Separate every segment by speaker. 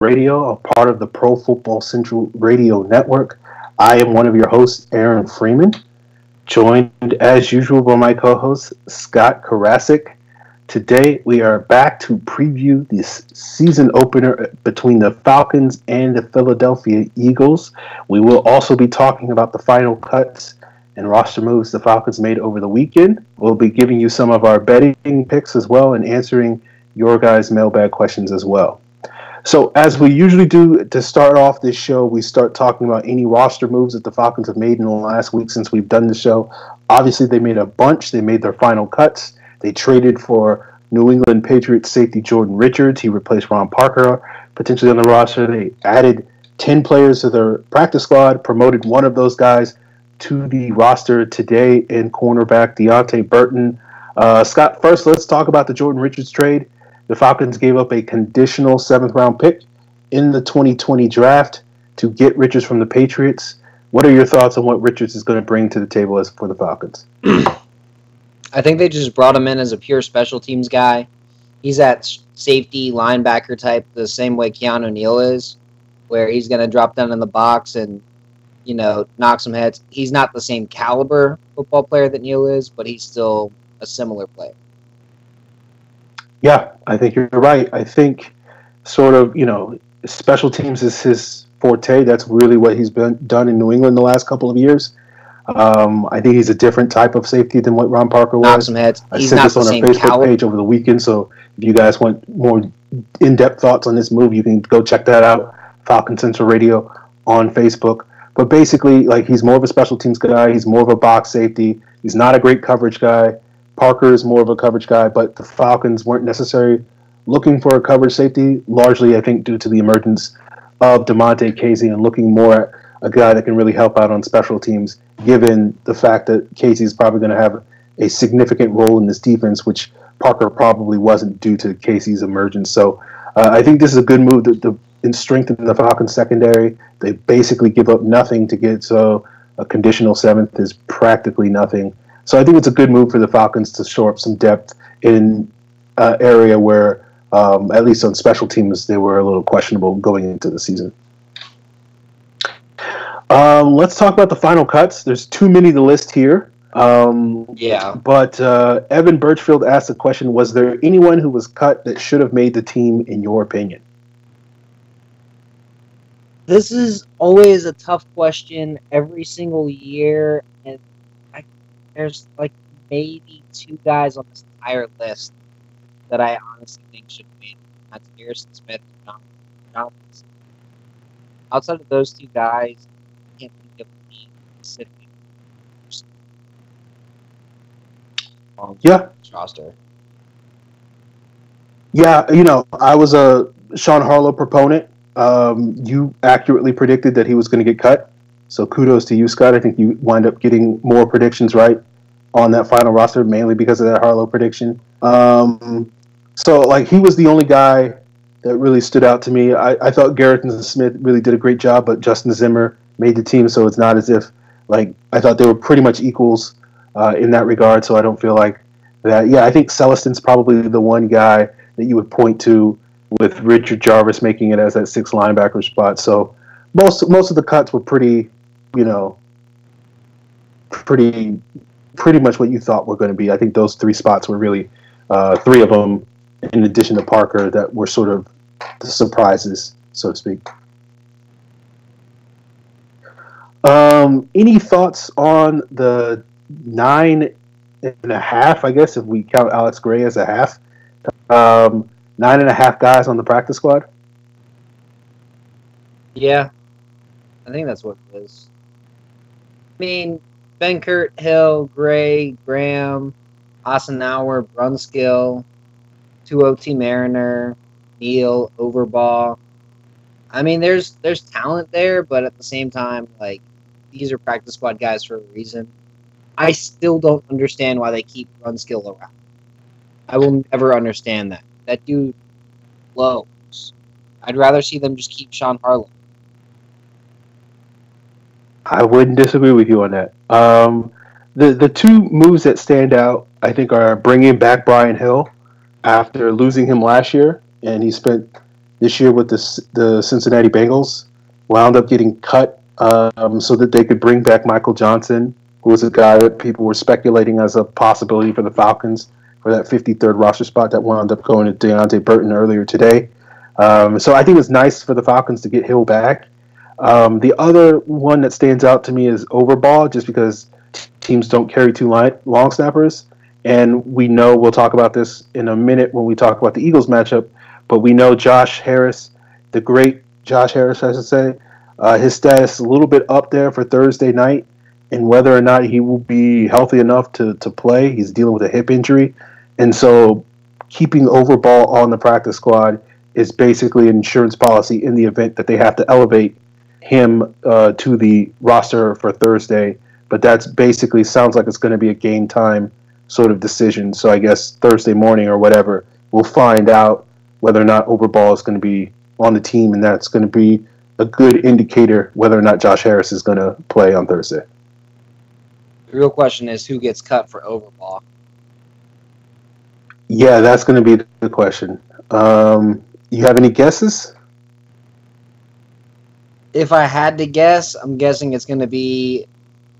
Speaker 1: Radio, a part of the Pro Football Central Radio Network. I am one of your hosts, Aaron Freeman, joined as usual by my co-host, Scott Karasik. Today, we are back to preview this season opener between the Falcons and the Philadelphia Eagles. We will also be talking about the final cuts and roster moves the Falcons made over the weekend. We'll be giving you some of our betting picks as well and answering your guys' mailbag questions as well. So as we usually do to start off this show, we start talking about any roster moves that the Falcons have made in the last week since we've done the show. Obviously, they made a bunch. They made their final cuts. They traded for New England Patriots safety Jordan Richards. He replaced Ron Parker potentially on the roster. They added 10 players to their practice squad, promoted one of those guys to the roster today in cornerback Deontay Burton. Scott, first let's talk about the Jordan Richards trade. The Falcons gave up a conditional 7th-round pick in the 2020 draft to get Richards from the Patriots. What are your thoughts on what Richards is going to bring to the table as for the Falcons?
Speaker 2: I think they just brought him in as a pure special teams guy. He's that safety linebacker type, the same way Keanu Neal is, where he's going to drop down in the box and, knock some heads. He's not the same caliber football player that Neal is, but he's still a similar player.
Speaker 1: Yeah, I think you're right. I think special teams is his forte. That's really what he's been done in New England the last couple of years. I think he's a different type of safety than what Ron Parker was.
Speaker 2: Knock some heads.
Speaker 1: I sent this on our Facebook page over the weekend, so if you guys want more in-depth thoughts on this move, you can go check that out, Falcon Central Radio on Facebook. But basically, he's more of a special teams guy. He's more of a box safety. He's not a great coverage guy. Parker is more of a coverage guy, but the Falcons weren't necessarily looking for a coverage safety, largely, I think, due to the emergence of DeMonte Casey and looking more at a guy that can really help out on special teams, given the fact that Casey is probably going to have a significant role in this defense, which Parker probably wasn't due to Casey's emergence. So I think this is a good move to strengthen the Falcons secondary. They basically give up nothing to get, so a conditional 7th is practically nothing. So I think it's a good move for the Falcons to shore up some depth in an area where, at least on special teams, they were a little questionable going into the season. Let's talk about the final cuts. There's too many to list here. But Evan Birchfield asked the question, was there anyone who was cut that should have made the team, in your opinion?
Speaker 2: This is always a tough question every single year, and there's maybe 2 guys on this entire list that I honestly think should have made. That's Harrison Smith and Jonathan. Outside of those 2 guys, I can't think of any specific roster.
Speaker 1: Yeah, I was a Sean Harlow proponent. You accurately predicted that he was going to get cut. So kudos to you, Scott. I think you wind up getting more predictions right on that final roster, mainly because of that Harlow prediction. So he was the only guy that really stood out to me. I thought Garrett Smith really did a great job, but Justin Zimmer made the team, so it's not as if, I thought they were pretty much equals in that regard, so I don't feel like that. Yeah, I think Celestin's probably the one guy that you would point to with Richard Jarvis making it as that 6th linebacker spot. So most of the cuts were pretty much what you thought were going to be. I think those 3 spots were really 3 of them, in addition to Parker, that were sort of the surprises, so to speak. Any thoughts on the 9.5, I guess, if we count Alex Gray as a half? 9.5 guys on the practice squad?
Speaker 2: Yeah, I think that's what it is. I mean, Benkert, Hill, Gray, Graham, Osenauer, Brunskill, 2OT Mariner, Neal, Overbaugh. I mean, there's talent there, but at the same time, these are practice squad guys for a reason. I still don't understand why they keep Brunskill around. I will never understand that. That dude blows. I'd rather see them just keep Sean Harlow.
Speaker 1: I wouldn't disagree with you on that. The 2 moves that stand out, I think, are bringing back Brian Hill after losing him last year, and he spent this year with the Cincinnati Bengals, wound up getting cut so that they could bring back Michael Johnson, who was a guy that people were speculating as a possibility for the Falcons for that 53rd roster spot that wound up going to Deontay Burton earlier today. So I think it's nice for the Falcons to get Hill back. The other one that stands out to me is Overball, just because teams don't carry two long snappers. And we know, we'll talk about this in a minute when we talk about the Eagles matchup, but we know Josh Harris, the great Josh Harris, I should say, his status is a little bit up there for Thursday night, and whether or not he will be healthy enough to play. He's dealing with a hip injury. And so keeping Overball on the practice squad is basically an insurance policy in the event that they have to elevate him to the roster for Thursday. But that's basically sounds like it's going to be a game time sort of decision. So I guess Thursday morning or whatever, we'll find out whether or not Overball is going to be on the team, and that's going to be a good indicator whether or not Josh Harris is going to play on Thursday.
Speaker 2: The real question is who gets cut for Overball.
Speaker 1: Yeah, that's going to be the question. You have any guesses?
Speaker 2: If I had to guess, I'm guessing it's going to be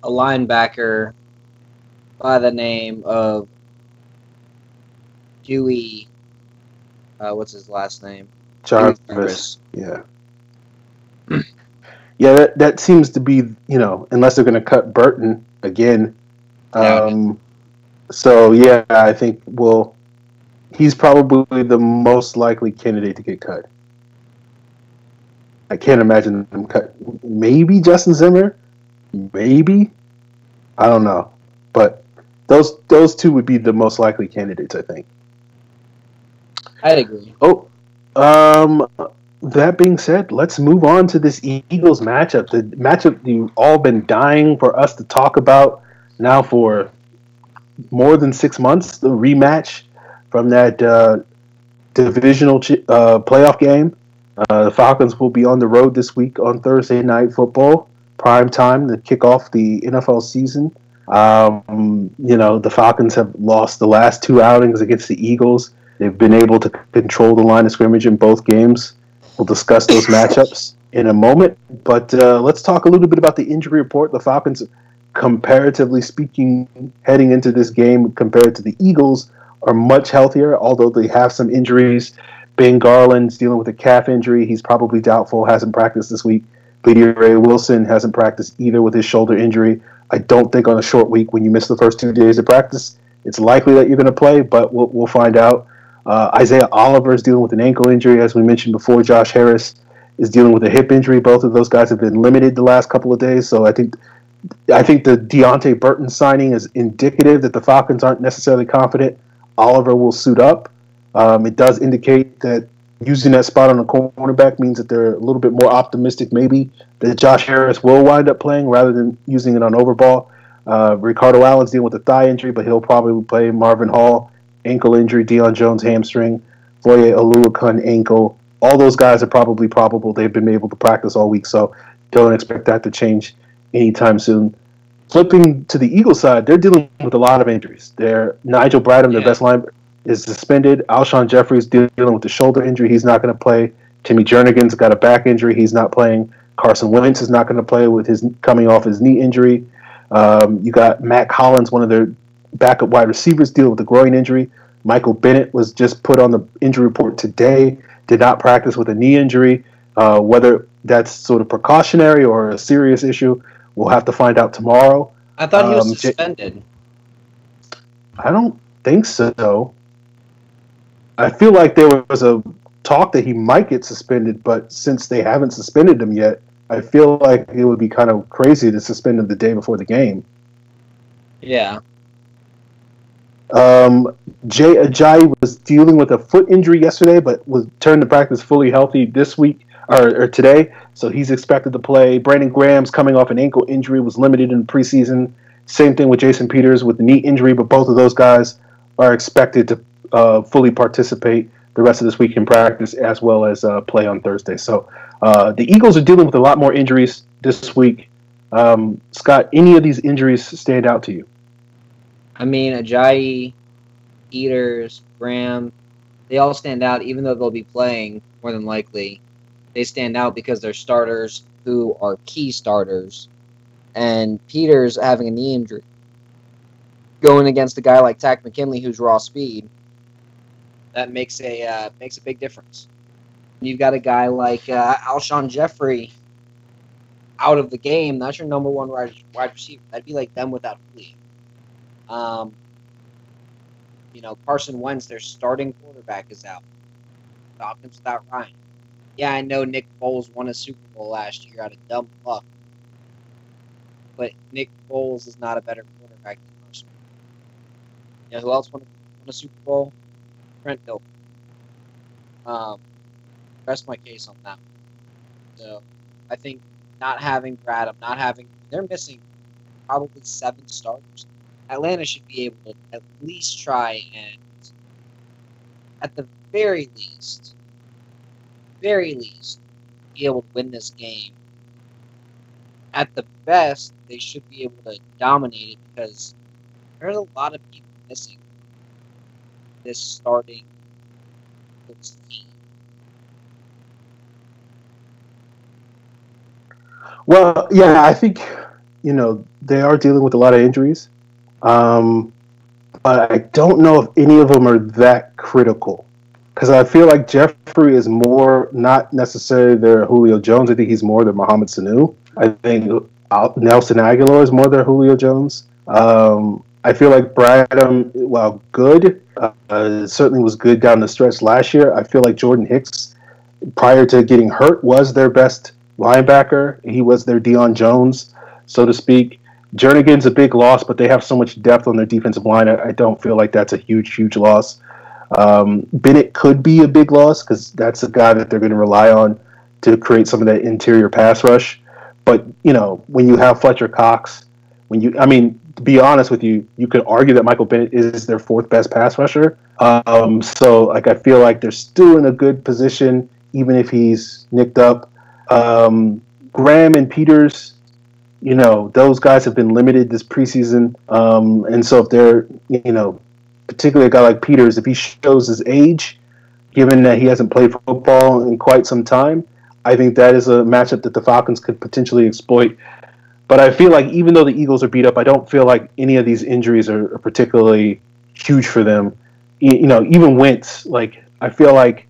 Speaker 2: a linebacker by the name of Dewey. What's his last name?
Speaker 1: Jarvis. Yeah. Yeah, that seems to be, unless they're going to cut Burton again. So, yeah, I think, he's probably the most likely candidate to get cut. I can't imagine them cut. Maybe Justin Zimmer? Maybe? I don't know. But those two would be the most likely candidates, I think.
Speaker 2: I'd agree.
Speaker 1: Oh, that being said, let's move on to this Eagles matchup. The matchup you've all been dying for us to talk about now for more than 6 months. The rematch from that divisional playoff game. The Falcons will be on the road this week on Thursday Night Football, prime time to kick off the NFL season. The Falcons have lost the last two outings against the Eagles. They've been able to control the line of scrimmage in both games. We'll discuss those matchups in a moment. But let's talk a little bit about the injury report. The Falcons, comparatively speaking, heading into this game compared to the Eagles, are much healthier, although they have some injuries. Ben Garland's dealing with a calf injury. He's probably doubtful, hasn't practiced this week. Ray Wilson hasn't practiced either with his shoulder injury. I don't think on a short week, when you miss the first 2 days of practice, it's likely that you're going to play, but we'll find out. Isaiah Oliver is dealing with an ankle injury. As we mentioned before, Josh Harris is dealing with a hip injury. Both of those guys have been limited the last couple of days, so I think the Deontay Burton signing is indicative that the Falcons aren't necessarily confident Oliver will suit up. It does indicate that using that spot on the cornerback means that they're a little bit more optimistic maybe that Josh Harris will wind up playing rather than using it on Overball. Ricardo Allen's dealing with a thigh injury, but he'll probably play. Marvin Hall, ankle injury. Deion Jones, hamstring. Foye Oluokun, ankle. All those guys are probably probable. They've been able to practice all week, so don't expect that to change anytime soon. Flipping to the Eagles side, they're dealing with a lot of injuries. Nigel Bradham, their best linebacker, is suspended. Alshon Jeffrey's dealing with the shoulder injury. He's not going to play. Timmy Jernigan's got a back injury. He's not playing. Carson Wentz is not going to play with his coming off his knee injury. You got Matt Collins, one of their backup wide receivers, dealing with a groin injury. Michael Bennett was just put on the injury report today. Did not practice with a knee injury. Whether that's sort of precautionary or a serious issue, we'll have to find out tomorrow.
Speaker 2: I thought he was suspended.
Speaker 1: I don't think so. I feel like there was a talk that he might get suspended, but since they haven't suspended him yet, I feel like it would be kind of crazy to suspend him the day before the game.
Speaker 2: Yeah.
Speaker 1: Jay Ajayi was dealing with a foot injury yesterday, but was turned to practice fully healthy this week or today, so he's expected to play. Brandon Graham's coming off an ankle injury, was limited in preseason. Same thing with Jason Peters with the knee injury, but both of those guys are expected to fully participate the rest of this week in practice as well as play on Thursday. So the Eagles are dealing with a lot more injuries this week. Scott, any of these injuries stand out to you?
Speaker 2: I mean, Ajayi, Peters, Graham, they all stand out even though they'll be playing. more than likely. They stand out because they're starters who are key starters. And Peters having a knee injury, going against a guy like Tack McKinley who's raw speed, that makes a big difference. You've got a guy like Alshon Jeffrey out of the game. That's your number one wide receiver. That'd be like them without Julio. Carson Wentz, their starting quarterback, is out. Falcons without Ryan. Yeah, I know Nick Foles won a Super Bowl last year out of dumb luck, but Nick Foles is not a better quarterback than Carson Wentz. You know who else won a Super Bowl? Trent Dilfer. Rest my case on that one. So I think not having Bradham, they're missing probably 7 starters. Atlanta should be able to at least try and, at the very least, be able to win this game. At the best, they should be able to dominate it because there's a lot of people missing this starting team.
Speaker 1: Well, yeah, I think, they are dealing with a lot of injuries. But I don't know if any of them are that critical. Because I feel like Jeffrey is more, not necessarily their Julio Jones. I think he's more their Mohamed Sanu. I think Nelson Aguilar is more their Julio Jones. I feel like Bradham, while good, certainly was good down the stretch last year. I feel like Jordan Hicks, prior to getting hurt, was their best linebacker. He was their Deion Jones, so to speak. Jernigan's a big loss, but they have so much depth on their defensive line. I don't feel like that's a huge loss. Bennett could be a big loss because that's a guy that they're going to rely on to create some of that interior pass rush. But, when you have Fletcher Cox, to be honest with you, you could argue that Michael Bennett is their 4th best pass rusher. So I feel like they're still in a good position, even if he's nicked up. Graham and Peters, those guys have been limited this preseason. And so if they're, particularly a guy like Peters, if he shows his age, given that he hasn't played football in quite some time, I think that is a matchup that the Falcons could potentially exploit. But I feel like even though the Eagles are beat up, I don't feel like any of these injuries are particularly huge for them. Even Wentz, I feel like,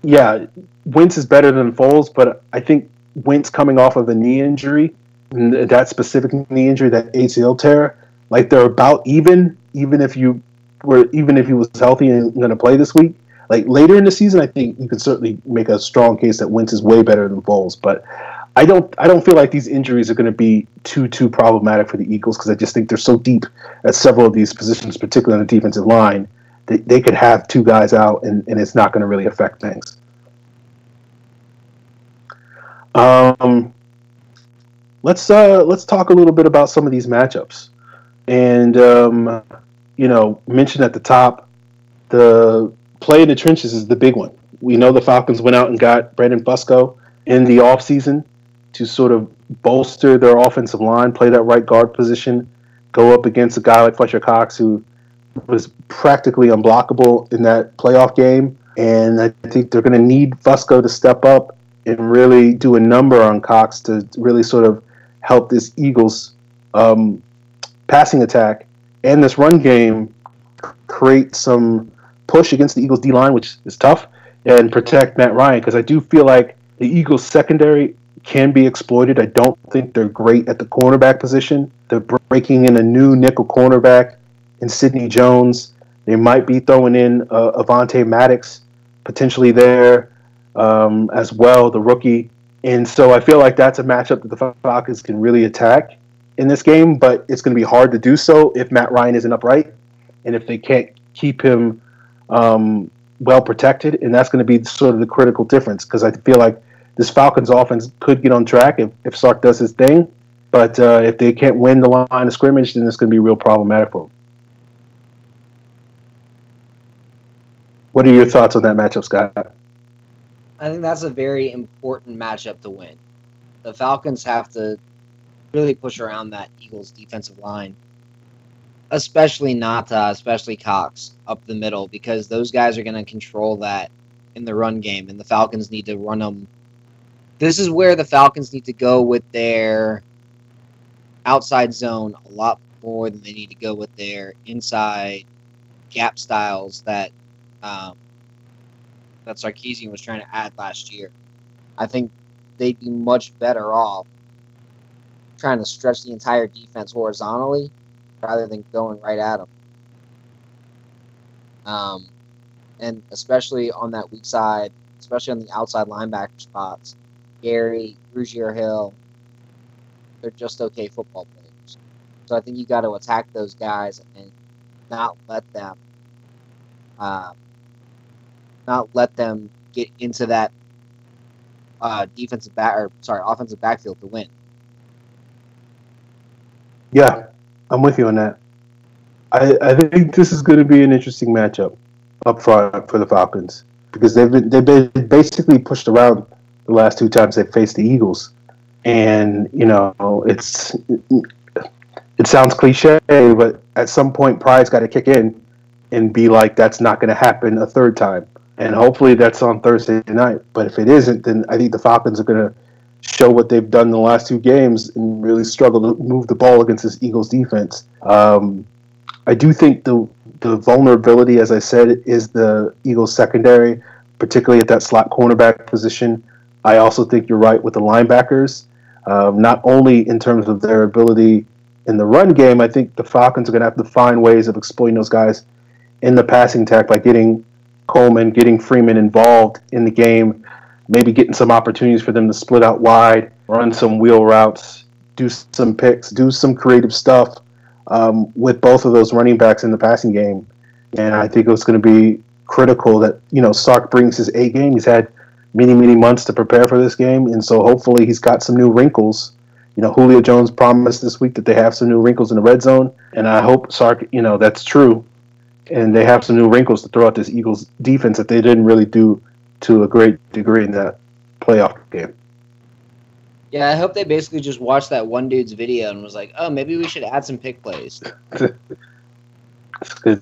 Speaker 1: yeah, Wentz is better than Foles, but I think Wentz coming off of a knee injury, that specific knee injury, that ACL tear, they're about even if he was healthy and going to play this week. Later in the season, I think you could certainly make a strong case that Wentz is way better than Foles, but I don't feel like these injuries are going to be too problematic for the Eagles because I just think they're so deep at several of these positions, particularly on the defensive line, that they could have 2 guys out and it's not going to really affect things. Let's talk a little bit about some of these matchups, and mentioned at the top, the play in the trenches is the big one. We know the Falcons went out and got Brandon Fusco in the offseason to sort of bolster their offensive line, play that right guard position, go up against a guy like Fletcher Cox, who was practically unblockable in that playoff game. And I think they're going to need Fusco to step up and really do a number on Cox to really sort of help this Eagles passing attack and this run game create some push against the Eagles D-line, which is tough, and protect Matt Ryan, because I do feel like the Eagles secondary can be exploited. I don't think they're great at the cornerback position. They're breaking in a new nickel cornerback in Sidney Jones. They might be throwing in Avonte Maddox potentially there as well, the rookie. And so I feel like that's a matchup that the Falcons can really attack in this game, but it's going to be hard to do so if Matt Ryan isn't upright and if they can't keep him well protected. And that's going to be sort of the critical difference, because I feel like this Falcons offense could get on track if Sark does his thing. But if they can't win the line of scrimmage, then it's going to be real problematic for them. What are your thoughts on that matchup, Scott?
Speaker 2: I think that's a very important matchup to win. The Falcons have to really push around that Eagles defensive line, especially Nata, especially Cox up the middle, because those guys are going to control that in the run game, and the Falcons need to run them. This is where the Falcons need to go with their outside zone a lot more than they need to go with their inside gap styles that Sarkisian was trying to add last year. I think they'd be much better off trying to stretch the entire defense horizontally rather than going right at them. And especially on that weak side, especially on the outside linebacker spots, Gary, Rugier Hill, they're just okay football players. So I think you got to attack those guys and not let them get into that offensive backfield to win.
Speaker 1: Yeah, I'm with you on that. I think this is going to be an interesting matchup up front for the Falcons because they've been basically pushed around the last two times they faced the Eagles, and it sounds cliche, but at some point pride's got to kick in and be like that's not going to happen a third time, and hopefully that's on Thursday night. But if it isn't, then I think the Falcons are going to show what they've done in the last two games and really struggle to move the ball against this Eagles defense. I do think the vulnerability, as I said, is the Eagles secondary, particularly at that slot cornerback position. I also think you're right with the linebackers, not only in terms of their ability in the run game. I think the Falcons are going to have to find ways of exploiting those guys in the passing attack by getting Coleman, getting Freeman involved in the game, maybe getting some opportunities for them to split out wide, run some wheel routes, do some picks, do some creative stuff with both of those running backs in the passing game. And I think it's going to be critical that, Sark brings his A game. He's had many, many months to prepare for this game, and so hopefully he's got some new wrinkles. Julio Jones promised this week that they have some new wrinkles in the red zone, and I hope Sark, that's true, and they have some new wrinkles to throw at this Eagles defense that they didn't really do to a great degree in that playoff game.
Speaker 2: Yeah, I hope they basically just watched that one dude's video and was like, oh, maybe we should add some pick plays.
Speaker 1: That's good.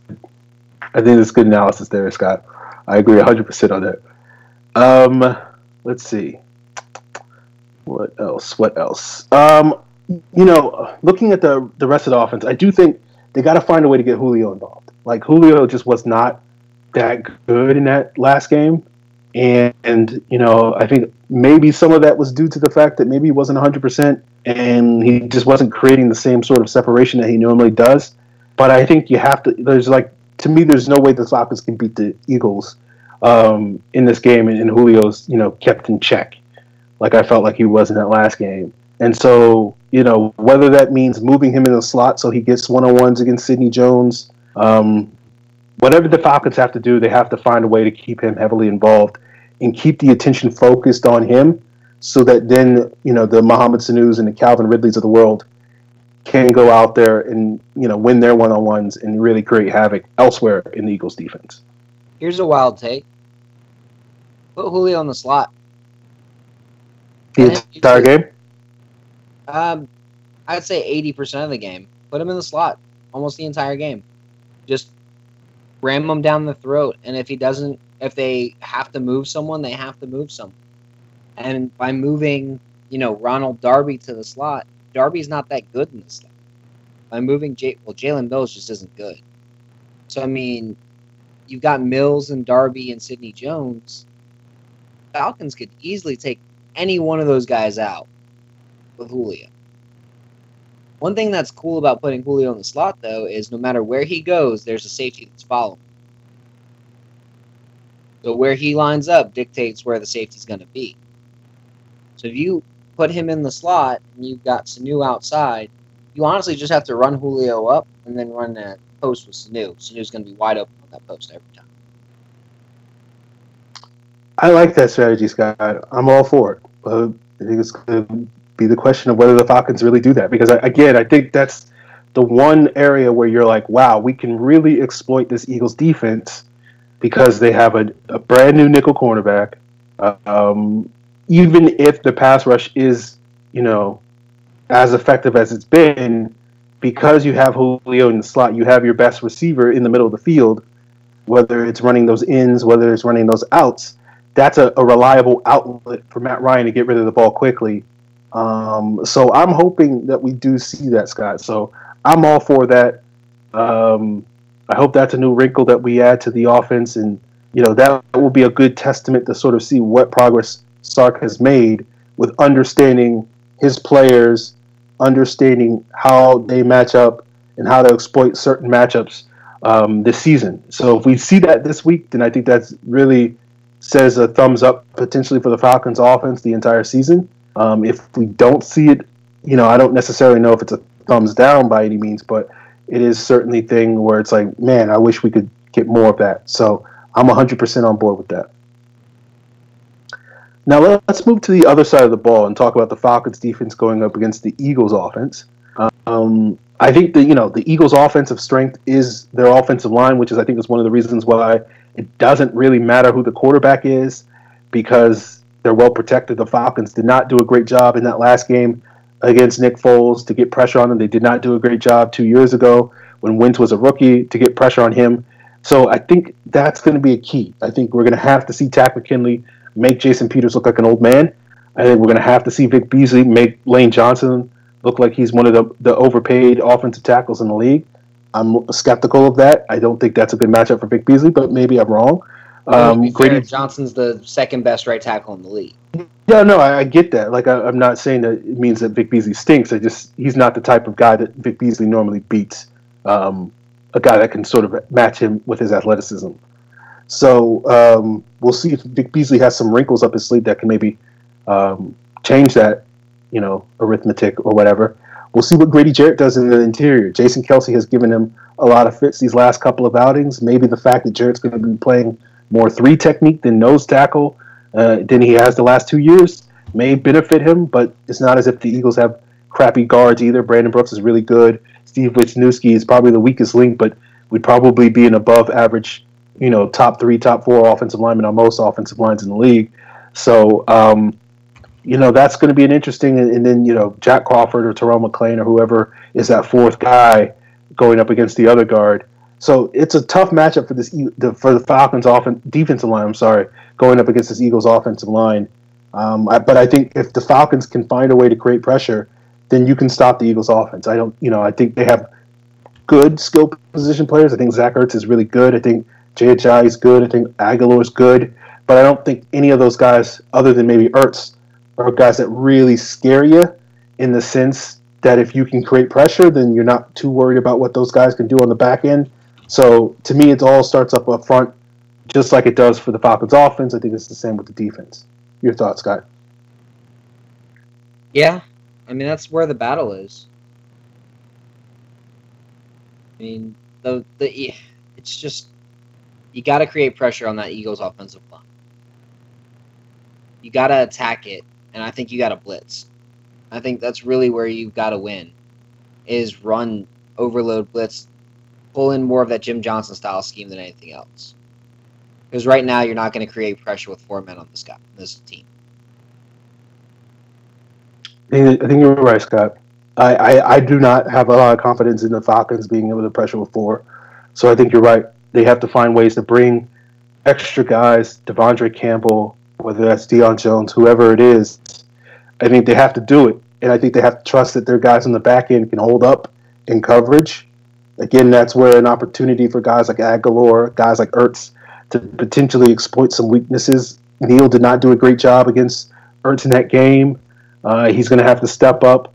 Speaker 1: I think that's good analysis there, Scott. I agree 100% on that. Let's see. What else? Looking at the rest of the offense, I do think they got to find a way to get Julio involved. Like, Julio just was not that good in that last game. And I think maybe some of that was due to the fact that maybe he wasn't 100% and he just wasn't creating the same sort of separation that he normally does. But I think you have to, to me, there's no way the Falcons can beat the Eagles in this game, and Julio's, kept in check like I felt like he was in that last game. And so, whether that means moving him in the slot so he gets one-on-ones against Sidney Jones, whatever the Falcons have to do, they have to find a way to keep him heavily involved and keep the attention focused on him so that then, the Mohamed Sanus and the Calvin Ridleys of the world can go out there and, win their one-on-ones and really create havoc elsewhere in the Eagles defense.
Speaker 2: Here's a wild take. Put Julio in the slot.
Speaker 1: The entire game?
Speaker 2: I'd say 80% of the game. Put him in the slot almost the entire game. Just ram him down the throat, and if they have to move someone, they have to move someone. And by moving, Ronald Darby to the slot, Darby's not that good in the slot. By moving Jalen Mills just isn't good. So, you've got Mills and Darby and Sidney Jones. Falcons could easily take any one of those guys out with Julio. One thing that's cool about putting Julio in the slot, though, is no matter where he goes, there's a safety that's following. So where he lines up dictates where the safety's going to be. So if you put him in the slot and you've got Sanu outside, you honestly just have to run Julio up and then run that post with Sanu. Sanu's going to be wide open on that post every time.
Speaker 1: I like that strategy, Scott. I'm all for it. But I think it's going to be the question of whether the Falcons really do that. Because, I think that's the one area where you're like, wow, we can really exploit this Eagles defense because they have a brand new nickel cornerback. Even if the pass rush is, as effective as it's been, because you have Julio in the slot, you have your best receiver in the middle of the field, whether it's running those ins, whether it's running those outs. that's a reliable outlet for Matt Ryan to get rid of the ball quickly. So I'm hoping that we do see that, Scott. So I'm all for that. I hope that's a new wrinkle that we add to the offense, and that will be a good testament to sort of see what progress Sark has made with understanding his players, understanding how they match up, and how to exploit certain matchups this season. So if we see that this week, then I think that's really says a thumbs up potentially for the Falcons offense the entire season. If we don't see it, I don't necessarily know if it's a thumbs down by any means, but it is certainly a thing where it's like, man, I wish we could get more of that. So I'm 100% on board with that. Now let's move to the other side of the ball and talk about the Falcons defense going up against the Eagles offense. I think the Eagles' offensive strength is their offensive line, which is I think is one of the reasons why it doesn't really matter who the quarterback is, because they're well protected. The Falcons did not do a great job in that last game against Nick Foles to get pressure on him. They did not do a great job 2 years ago when Wentz was a rookie to get pressure on him. So I think that's going to be a key. I think we're going to have to see Takk McKinley make Jason Peters look like an old man. I think we're going to have to see Vic Beasley make Lane Johnson look like he's one of the overpaid offensive tackles in the league. I'm skeptical of that. I don't think that's a good matchup for Vic Beasley, but maybe I'm wrong.
Speaker 2: Grady Johnson's the second best right tackle in the league.
Speaker 1: Yeah, no, I get that. Like, I'm not saying that it means that Vic Beasley stinks. He's not the type of guy that Vic Beasley normally beats. A guy that can sort of match him with his athleticism. So we'll see if Vic Beasley has some wrinkles up his sleeve that can maybe change that, arithmetic or whatever. We'll see what Grady Jarrett does in the interior. Jason Kelce has given him a lot of fits these last couple of outings. Maybe the fact that Jarrett's going to be playing more 3 technique than nose tackle than he has the last 2 years may benefit him, but it's not as if the Eagles have crappy guards either. Brandon Brooks is really good. Steve Wisniewski is probably the weakest link, but would probably be an above average, top 3, top 4 offensive lineman on most offensive lines in the league. So, that's going to be an interesting, and then, Jack Crawford or Terrell McClain or whoever is that 4th guy going up against the other guard. So it's a tough matchup for the Falcons defensive line. I'm sorry, going up against this Eagles offensive line. But I think if the Falcons can find a way to create pressure, then you can stop the Eagles offense. I think they have good skill position players. I think Zach Ertz is really good. I think J.H.I. is good. I think Aguilar is good. But I don't think any of those guys, other than maybe Ertz, are guys that really scare you in the sense that if you can create pressure, then you're not too worried about what those guys can do on the back end. So to me, it all starts up front, just like it does for the Falcons offense. I think it's the same with the defense. Your thoughts, Scott?
Speaker 2: Yeah, I mean, that's where the battle is. I mean, it's just, you got to create pressure on that Eagles offensive line. You got to attack it, and I think you got to blitz. I think that's really where you've got to win, is run, overload, blitz, pull in more of that Jim Johnson style scheme than anything else. Because right now you're not going to create pressure with 4 men on this team.
Speaker 1: I think you're right, Scott. I do not have a lot of confidence in the Falcons being able to pressure with 4. So I think you're right. They have to find ways to bring extra guys, Devondre Campbell, whether that's Deion Jones, whoever it is. I think they have to do it. And I think they have to trust that their guys on the back end can hold up in coverage. Again, that's where an opportunity for guys like Aguilar, guys like Ertz, to potentially exploit some weaknesses. Neal did not do a great job against Ertz in that game. He's going to have to step up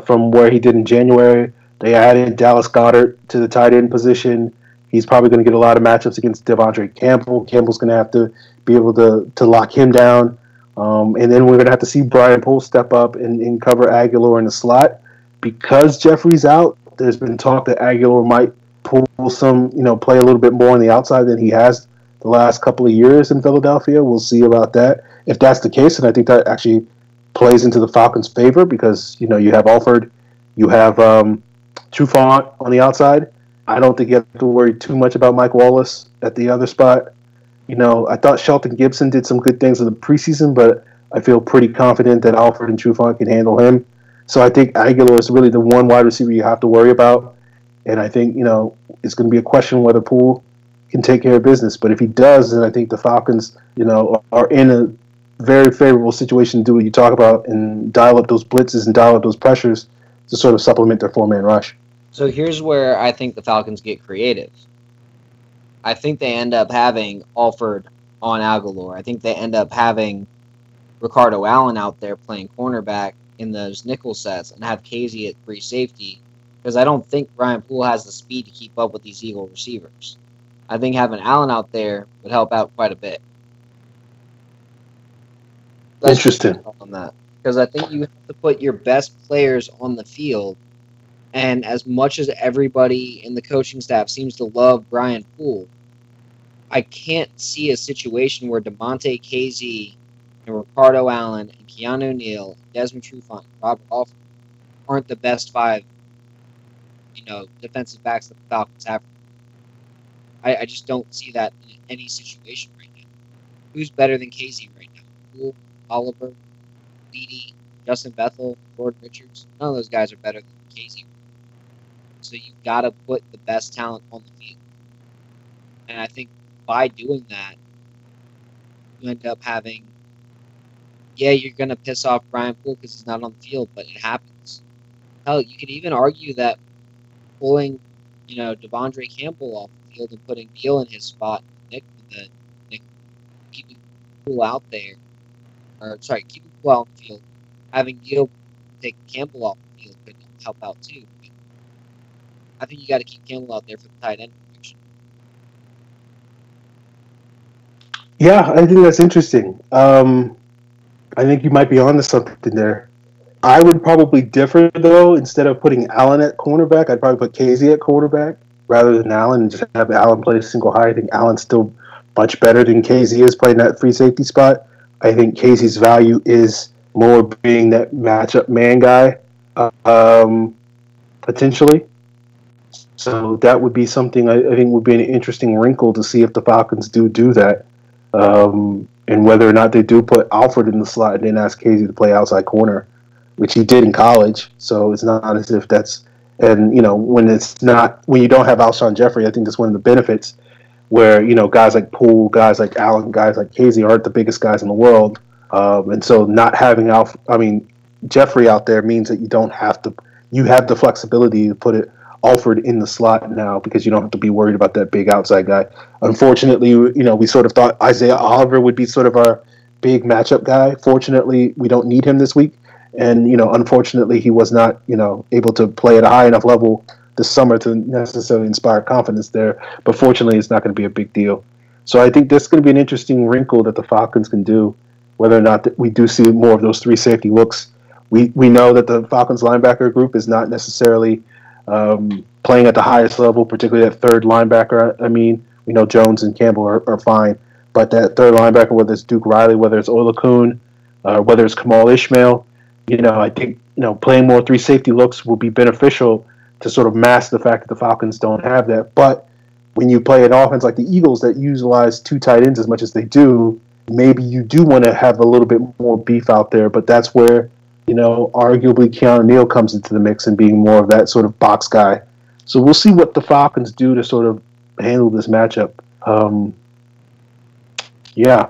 Speaker 1: from where he did in January. They added Dallas Goedert to the tight end position. He's probably going to get a lot of matchups against Devondre Campbell. Campbell's going to have to be able to lock him down. And then we're going to have to see Brian Poole step up and cover Aguilar in the slot. Because Jeffrey's out, there's been talk that Aguilar might pull some, play a little bit more on the outside than he has the last couple of years in Philadelphia. We'll see about that. If that's the case, then I think that actually plays into the Falcons' favor because, you have Alford, you have Trufant on the outside. I don't think you have to worry too much about Mike Wallace at the other spot. I thought Shelton Gibson did some good things in the preseason, but I feel pretty confident that Alford and Trufant can handle him. So I think Aguilar is really the one wide receiver you have to worry about. And I think, it's going to be a question whether Poole can take care of business. But if he does, then I think the Falcons, are in a very favorable situation to do what you talk about and dial up those blitzes and dial up those pressures to sort of supplement their four-man rush.
Speaker 2: So here's where I think the Falcons get creative. I think they end up having Alford on Aguilar. I think they end up having Ricardo Allen out there playing cornerback in those nickel sets and have Casey at free safety, because I don't think Brian Poole has the speed to keep up with these Eagle receivers. I think having Allen out there would help out quite a bit. That's
Speaker 1: Interesting.
Speaker 2: on that, because I think you have to put your best players on the field. And as much as everybody in the coaching staff seems to love Brian Poole, I can't see a situation where DeMonte Casey and Ricardo Allen and Keanu Neal, Desmond Trufant, and Robert Alford aren't the best five, defensive backs that the Falcons have. I just don't see that in any situation right now. Who's better than Casey right now? Poole, Oliver, Leedy, Justin Bethel, Gordon Richards. None of those guys are better than Casey. So you've got to put the best talent on the field. And I think by doing that, you end up having, you're going to piss off Brian Poole because he's not on the field, but it happens. Hell, you could even argue that pulling, Devondre Campbell off the field and putting Neal in his spot, keeping Poole out there, keeping Poole out on the field, having Neal take Campbell off the field could help out too. But I think you got to keep Campbell out there for the tight end protection.
Speaker 1: Yeah, I think that's interesting. I think you might be onto something there. I would probably differ, though. Instead of putting Allen at cornerback, I'd probably put Casey at quarterback rather than Allen and just have Allen play single high. I think Allen's still much better than Casey is playing that free safety spot. I think Casey's value is more being that matchup man guy, potentially. So that would be something I think would be an interesting wrinkle to see if the Falcons do that. And whether or not they do put Alfred in the slot and then ask Casey to play outside corner, which he did in college. So it's not as if that's, and when you don't have Alshon Jeffrey, I think that's one of the benefits where guys like Poole, guys like Allen, guys like Casey aren't the biggest guys in the world, and so not having Jeffrey out there means that you have the flexibility to put Alford in the slot now because you don't have to be worried about that big outside guy. Unfortunately, we sort of thought Isaiah Oliver would be sort of our big matchup guy. Fortunately, we don't need him this week. And, unfortunately, he was not, able to play at a high enough level this summer to necessarily inspire confidence there. But fortunately, it's not going to be a big deal. So I think that's going to be an interesting wrinkle that the Falcons can do, whether or not we do see more of those three safety looks. We know that the Falcons linebacker group is not necessarily playing at the highest level, particularly that third linebacker. We know Jones and Campbell are fine. But that third linebacker, whether it's Duke Riley, whether it's Olakun, whether it's Kamal Ishmael, I think, playing more three safety looks will be beneficial to sort of mask the fact that the Falcons don't have that. But when you play an offense like the Eagles that utilize two tight ends as much as they do, maybe you do want to have a little bit more beef out there. But that's where, arguably Keanu Neal comes into the mix and being more of that sort of box guy. So we'll see what the Falcons do to sort of handle this matchup. Yeah.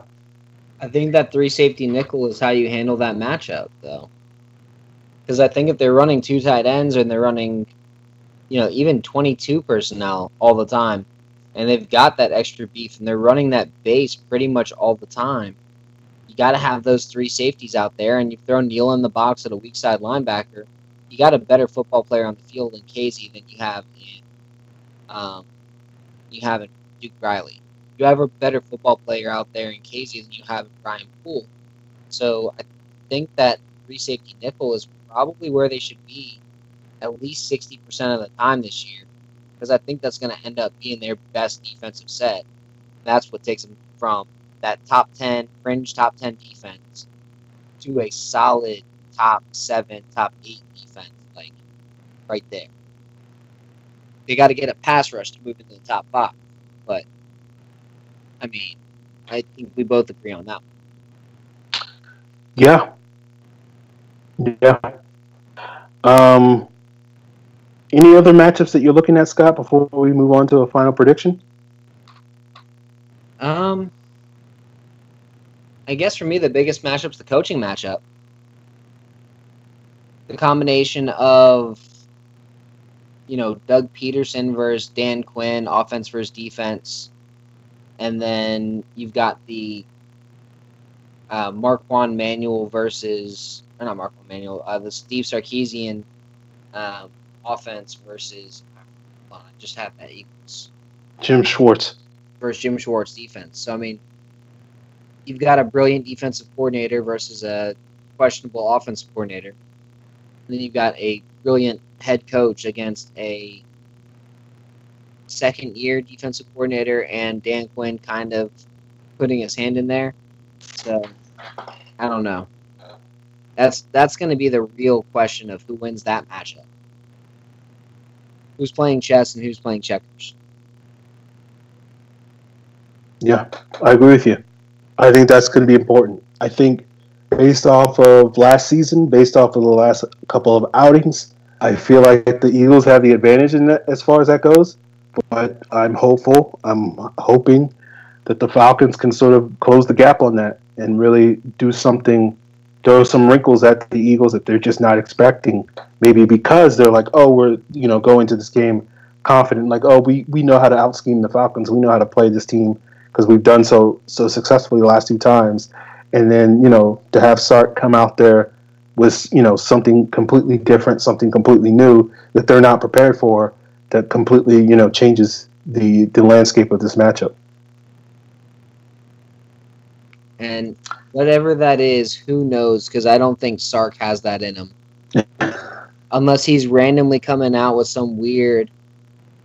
Speaker 2: I think that three safety nickel is how you handle that matchup, though. Because I think if they're running two tight ends and they're running, even 22 personnel all the time, and they've got that extra beef and they're running that base pretty much all the time, you got to have those three safeties out there, and you throw Neal in the box at a weak side linebacker. You got a better football player on the field in Casey than you have in Duke Riley. You have a better football player out there in Casey than you have in Brian Poole. So I think that free safety nickel is probably where they should be at least 60% of the time this year, because I think that's going to end up being their best defensive set. That's what takes them from that top 10, fringe top 10 defense to a solid top 7, top 8 defense, like right there. They got to get a pass rush to move into the top 5, but I think we both agree on that one.
Speaker 1: Yeah. Any other matchups that you're looking at, Scott, before we move on to a final prediction?
Speaker 2: I guess for me, the biggest matchup's the coaching matchup. The combination of, Doug Peterson versus Dan Quinn, offense versus defense. And then you've got the Marquand Manuel versus, or not Marquand Manuel, the Steve Sarkisian offense versus, I just have that Eagles.
Speaker 1: Jim Schwartz.
Speaker 2: Versus Jim Schwartz defense. So, I mean, you've got a brilliant defensive coordinator versus a questionable offensive coordinator. And then you've got a brilliant head coach against a second-year defensive coordinator and Dan Quinn kind of putting his hand in there. So, I don't know. That's going to be the real question of who wins that matchup. Who's playing chess and who's playing checkers.
Speaker 1: Yeah, I agree with you. I think that's going to be important. I think based off of last season, based off of the last couple of outings, I feel like the Eagles have the advantage in that as far as that goes. But I'm hopeful. I'm hoping that the Falcons can sort of close the gap on that and really do something, throw some wrinkles at the Eagles that they're just not expecting. Maybe because they're like, oh, we're going to this game confident, like, oh, we know how to out scheme the Falcons. We know how to play this team because we've done so successfully the last two times. And then to have Sark come out there with something completely different, something completely new that they're not prepared for, that completely changes the landscape of this matchup.
Speaker 2: And whatever that is, who knows? Because I don't think Sark has that in him. Unless he's randomly coming out with some weird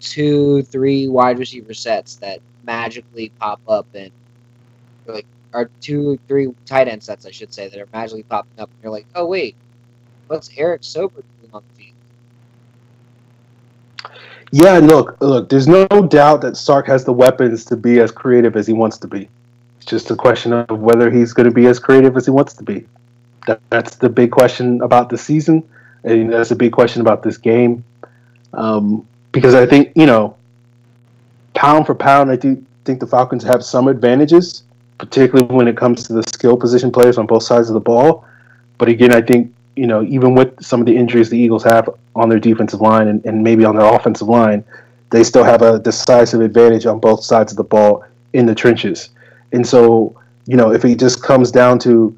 Speaker 2: 2-3 wide receiver sets that magically pop up and or 2-3 tight end sets, I should say, that are magically popping up. And you're like, oh wait, what's Eric Sober doing on the field?
Speaker 1: Yeah, look. There's no doubt that Sark has the weapons to be as creative as he wants to be. It's just a question of whether he's going to be as creative as he wants to be. That's the big question about the season, and that's a big question about this game. Because I think, pound for pound, I do think the Falcons have some advantages, particularly when it comes to the skill position players on both sides of the ball. But again, I think, even with some of the injuries the Eagles have on their defensive line and maybe on their offensive line, they still have a decisive advantage on both sides of the ball in the trenches. And so, if it just comes down to,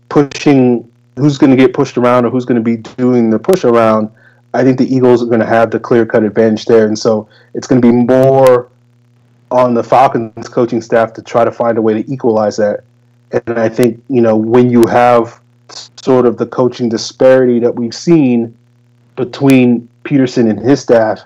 Speaker 1: pushing, who's going to get pushed around or who's going to be doing the push around, I think the Eagles are going to have the clear-cut advantage there. And so it's going to be more on the Falcons coaching staff to try to find a way to equalize that. And I think, when you have sort of the coaching disparity that we've seen between Peterson and his staff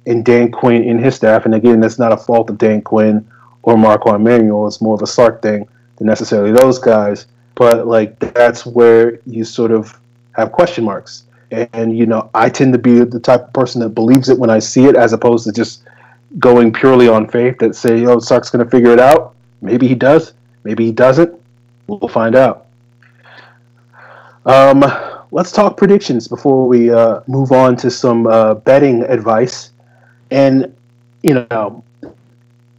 Speaker 1: and Dan Quinn and his staff, and again, that's not a fault of Dan Quinn or Marquand Manuel, it's more of a Sark thing than necessarily those guys. But, that's where you sort of have question marks. And, I tend to be the type of person that believes it when I see it, as opposed to just going purely on faith that say, oh, Sark's going to figure it out. Maybe he does. Maybe he doesn't. We'll find out. Let's talk predictions before we move on to some betting advice. And,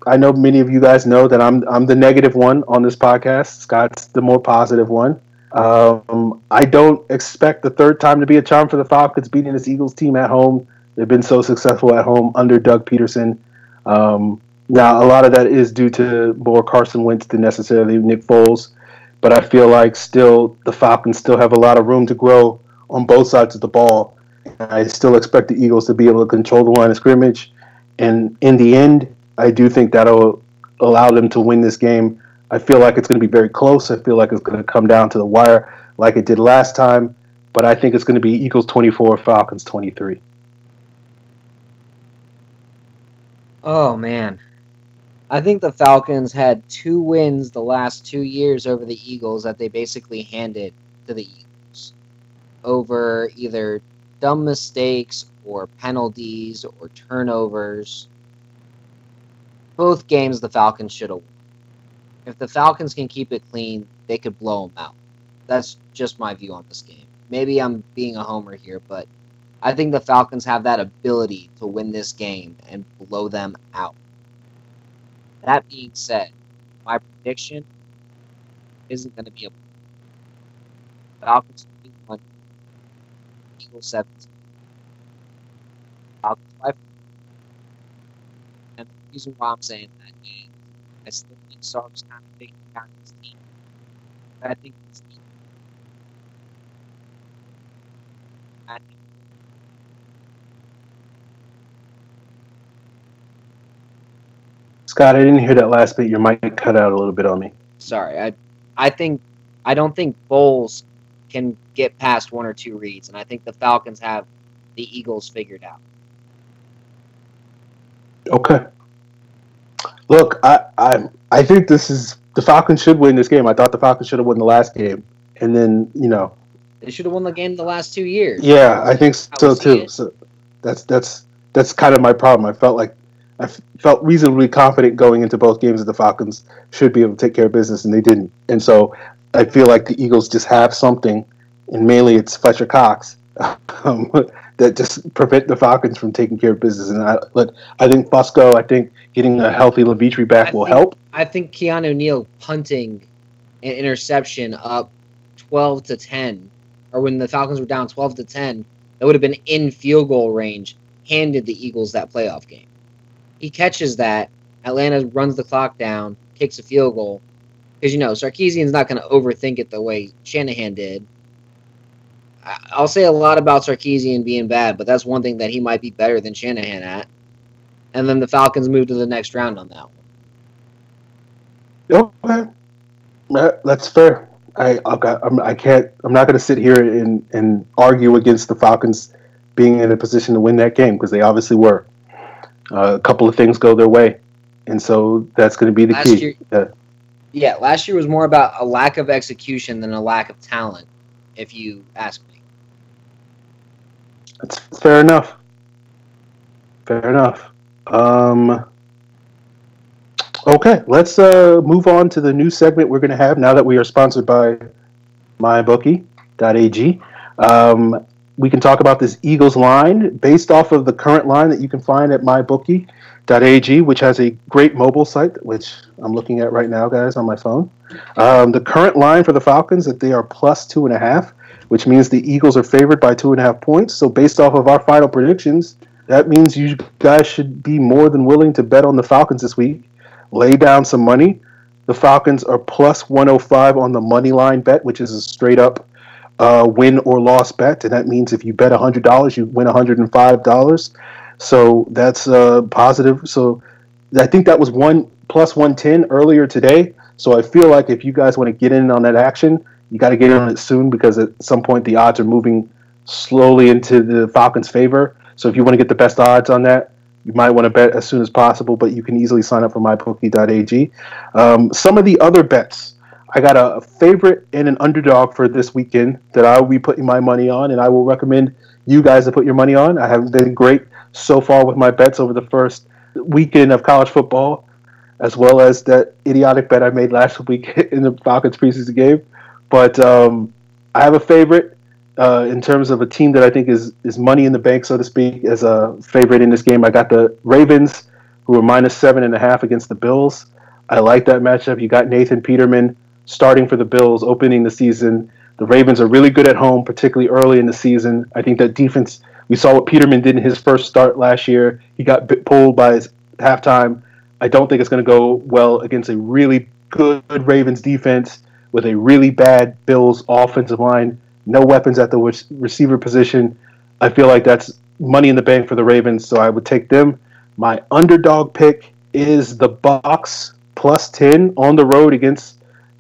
Speaker 1: I know many of you guys know that I'm the negative one on this podcast. Scott's the more positive one. I don't expect the third time to be a charm for the Falcons beating this Eagles team at home. They've been so successful at home under Doug Peterson. Now, a lot of that is due to more Carson Wentz than necessarily Nick Foles. But I feel like still the Falcons still have a lot of room to grow on both sides of the ball. I still expect the Eagles to be able to control the line of scrimmage. And in the end, I do think that'll allow them to win this game. I feel like it's going to be very close. I feel like it's going to come down to the wire like it did last time. But I think it's going to be Eagles 24, Falcons 23.
Speaker 2: Oh, man. I think the Falcons had 2 wins the last 2 years over the Eagles that they basically handed to the Eagles over either dumb mistakes or penalties or turnovers. Both games the Falcons should have won. If the Falcons can keep it clean, they could blow them out. That's just my view on this game. Maybe I'm being a homer here, but I think the Falcons have that ability to win this game and blow them out. That being said, my prediction isn't going to be a Falcons 1, Eagles 17. Falcons by 4. And the reason why I'm saying that is I still think Sark's kind of figuring out his team. I think his team. I think
Speaker 1: Scott, I didn't hear that last bit. Your mic cut out a little bit on me.
Speaker 2: sorry. I don't think Bowles can get past 1 or 2 reads, and I think the Falcons have the Eagles figured out.
Speaker 1: Okay. Look, I think this is the Falcons should win this game. I thought the Falcons should have won the last game, and then
Speaker 2: they should have won the game the last 2 years.
Speaker 1: Yeah, I think so too. So that's kind of my problem. I felt reasonably confident going into both games that the Falcons should be able to take care of business, and they didn't. And so I feel like the Eagles just have something, and mainly it's Fletcher Cox, that just prevent the Falcons from taking care of business. And I think Fusco, I think getting a healthy Levitre back will help.
Speaker 2: I think Keanu Neal punting an interception up 12-10, or when the Falcons were down 12-10, that would have been in field goal range, handed the Eagles that playoff game. He catches that. Atlanta runs the clock down, kicks a field goal. Because, Sarkisian's not going to overthink it the way Shanahan did. I'll say a lot about Sarkisian being bad, but that's one thing that he might be better than Shanahan at. And then the Falcons move to the next round on that
Speaker 1: one. Okay. That's fair. I'm not going to sit here and argue against the Falcons being in a position to win that game, because they obviously were. A couple of things go their way, and so that's going to be the key.
Speaker 2: Last year was more about a lack of execution than a lack of talent, if you ask me.
Speaker 1: That's fair enough. Fair enough. Okay, let's move on to the new segment we're going to have now that we are sponsored by MyBookie.AG. We can talk about this Eagles line based off of the current line that you can find at MyBookie.AG, which has a great mobile site, which I'm looking at right now, guys, on my phone. The current line for the Falcons, that they are plus 2.5, which means the Eagles are favored by 2.5 points. So based off of our final predictions, that means you guys should be more than willing to bet on the Falcons this week. Lay down some money. The Falcons are plus 105 on the money line bet, which is a straight up win or loss bet, and that means if you bet $100, you win $105. So that's positive. So I think that was plus 110 earlier today. So I feel like if you guys want to get in on that action, you got to get in on it soon, because at some point the odds are moving slowly into the Falcons' favor. So if you want to get the best odds on that, you might want to bet as soon as possible, but you can easily sign up for MyBookie.ag. Some of the other bets, I got a favorite and an underdog for this weekend that I will be putting my money on, and I will recommend you guys to put your money on. I have been great so far with my bets over the first weekend of college football, as well as that idiotic bet I made last week in the Falcons preseason game. But I have a favorite in terms of a team that I think is money in the bank, so to speak, as a favorite in this game. I got the Ravens, who are minus 7.5 against the Bills. I like that matchup. You got Nathan Peterman starting for the Bills, opening the season. The Ravens are really good at home, particularly early in the season. I think that defense, we saw what Peterman did in his first start last year. He got pulled by his halftime. I don't think it's going to go well against a really good Ravens defense with a really bad Bills offensive line. No weapons at the receiver position. I feel like that's money in the bank for the Ravens, so I would take them. My underdog pick is the Bucs plus 10 on the road against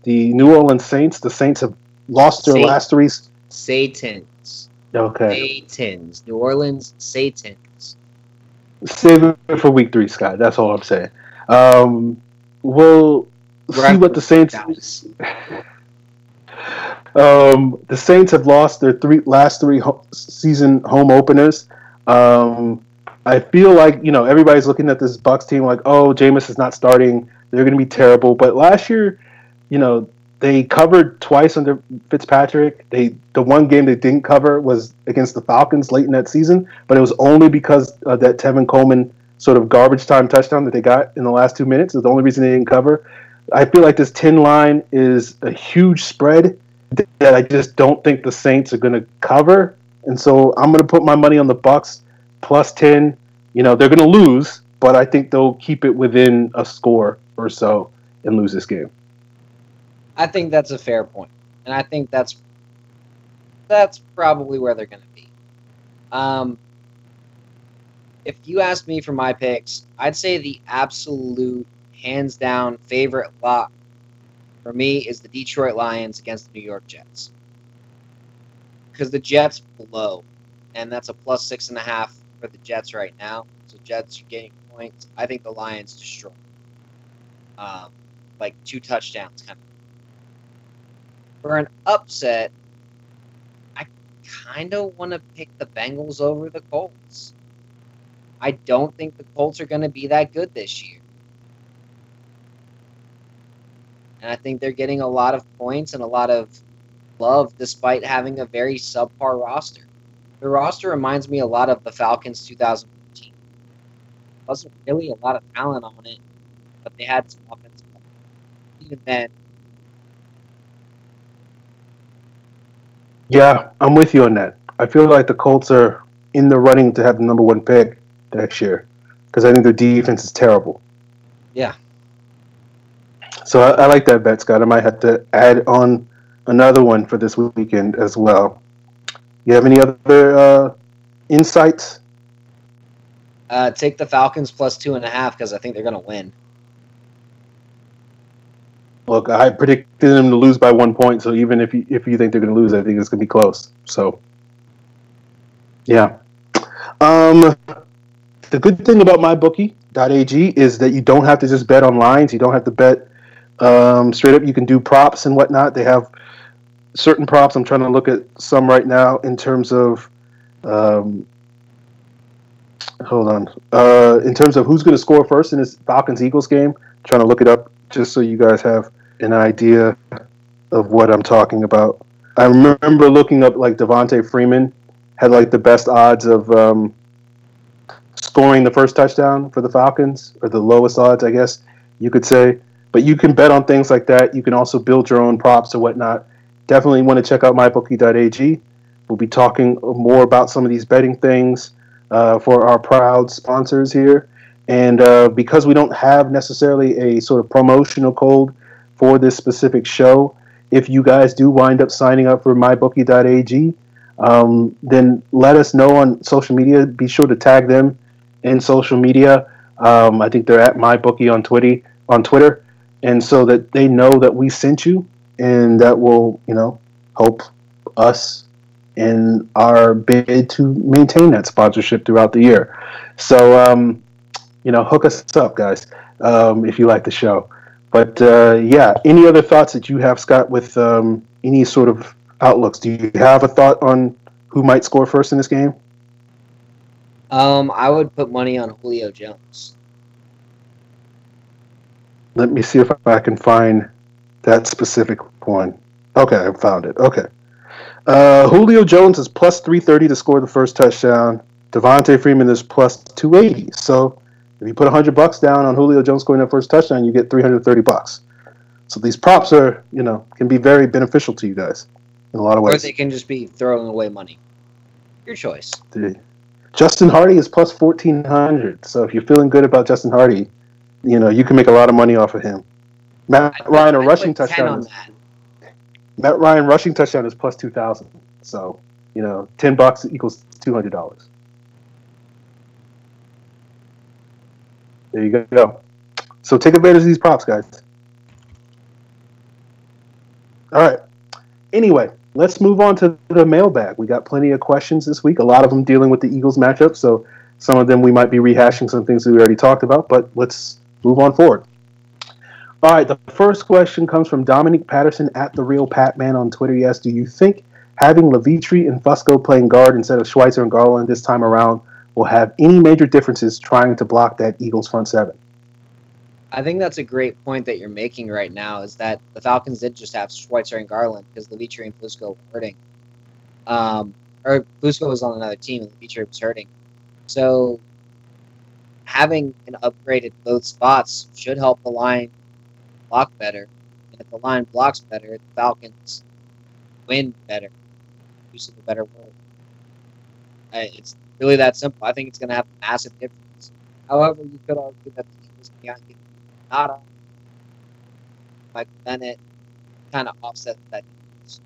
Speaker 1: the New Orleans Saints. The Saints have lost their last three.
Speaker 2: Satans.
Speaker 1: Okay.
Speaker 2: Satans. New Orleans Satans.
Speaker 1: Save it for week 3, Scott. That's all I'm saying. We'll see what the Saints... the Saints have lost their last three season home openers. I feel like, everybody's looking at this Bucs team like, oh, Jameis is not starting. They're going to be terrible. But last year, they covered twice under Fitzpatrick. The one game they didn't cover was against the Falcons late in that season, but it was only because of that Tevin Coleman sort of garbage time touchdown that they got in the last 2 minutes. It was the only reason they didn't cover. I feel like this 10 line is a huge spread that I just don't think the Saints are going to cover. And so I'm going to put my money on the Bucks plus 10. You know, they're going to lose, but I think they'll keep it within a score or so and lose this game.
Speaker 2: I think that's a fair point, and I think that's probably where they're going to be. If you ask me for my picks, I'd say the absolute hands down favorite lock for me is the Detroit Lions against the New York Jets, because the Jets blow, and that's a plus 6.5 for the Jets right now. So Jets are getting points. I think the Lions destroy, like 2 touchdowns kind of. For an upset, I kind of want to pick the Bengals over the Colts. I don't think the Colts are going to be that good this year. And I think they're getting a lot of points and a lot of love despite having a very subpar roster. The roster reminds me a lot of the Falcons 2014. Wasn't really a lot of talent on it, but they had some offensive. Even then,
Speaker 1: Yeah, I'm with you on that. I feel like the Colts are in the running to have the number 1 pick next year because I think their defense is terrible.
Speaker 2: yeah.
Speaker 1: So I like that bet, Scott. I might have to add on another one for this weekend as well. You have any other insights?
Speaker 2: Take the Falcons plus 2.5 because I think they're going to win.
Speaker 1: Look, I predicted them to lose by 1 point, so even if you think they're going to lose, I think it's going to be close. So, yeah. The good thing about MyBookie.ag is that you don't have to just bet on lines. You don't have to bet straight up. You can do props and whatnot. They have certain props. I'm trying to look at some right now in terms of hold on. In terms of who's going to score first in this Falcons-Eagles game, I'm trying to look it up just so you guys have an idea of what I'm talking about. I remember looking up like Devontae Freeman had like the best odds of scoring the first touchdown for the Falcons, or the lowest odds, I guess you could say. But you can bet on things like that. You can also build your own props or whatnot. Definitely want to check out mybookie.ag. We'll be talking more about some of these betting things for our proud sponsors here. And because we don't have necessarily a sort of promotional code for this specific show, if you guys do wind up signing up for mybookie.ag, then let us know on social media. Be sure to tag them in social media. I think they're at MyBookie on Twitter, and so that they know that we sent you, and that will, help us in our bid to maintain that sponsorship throughout the year. So, hook us up, guys, if you like the show. But yeah, any other thoughts that you have, Scott, with any sort of outlooks? Do you have a thought on who might score first in this game?
Speaker 2: I would put money on Julio Jones.
Speaker 1: Let me see if I can find that specific one. Okay, I found it. Okay. Julio Jones is plus 330 to score the first touchdown. Devontae Freeman is plus 280. So if you put $100 down on Julio Jones scoring that first touchdown, you get $330. So these props are, can be very beneficial to you guys in a lot of ways.
Speaker 2: Or they can just be throwing away money. Your choice.
Speaker 1: Justin Hardy is plus 1,400. So if you're feeling good about Justin Hardy, you can make a lot of money off of him. Matt Ryan rushing touchdown is plus 2,000. So, $10 equals $200. There you go. So take advantage of these props, guys. All right. Anyway, let's move on to the mailbag. We got plenty of questions this week, a lot of them dealing with the Eagles matchup. So some of them we might be rehashing some things that we already talked about, but let's move on forward. All right, the first question comes from Dominic Patterson at The Real Patman on Twitter. He asks, do you think having Levitri and Fusco playing guard instead of Schweitzer and Garland this time around will have any major differences trying to block that Eagles front seven?
Speaker 2: I think that's a great point that you're making right now, is that the Falcons did just have Schweitzer and Garland because Levitri and Fusco were hurting. Or Fusco was on another team and Levitri was hurting. So having an upgraded both spots should help the line block better. And if the line blocks better, the Falcons win better. Use of a better word. It's really that simple. I think it's going to have a massive difference. However, you could argue that the Eagles can't get Nada. Michael Bennett kind of offset that difference.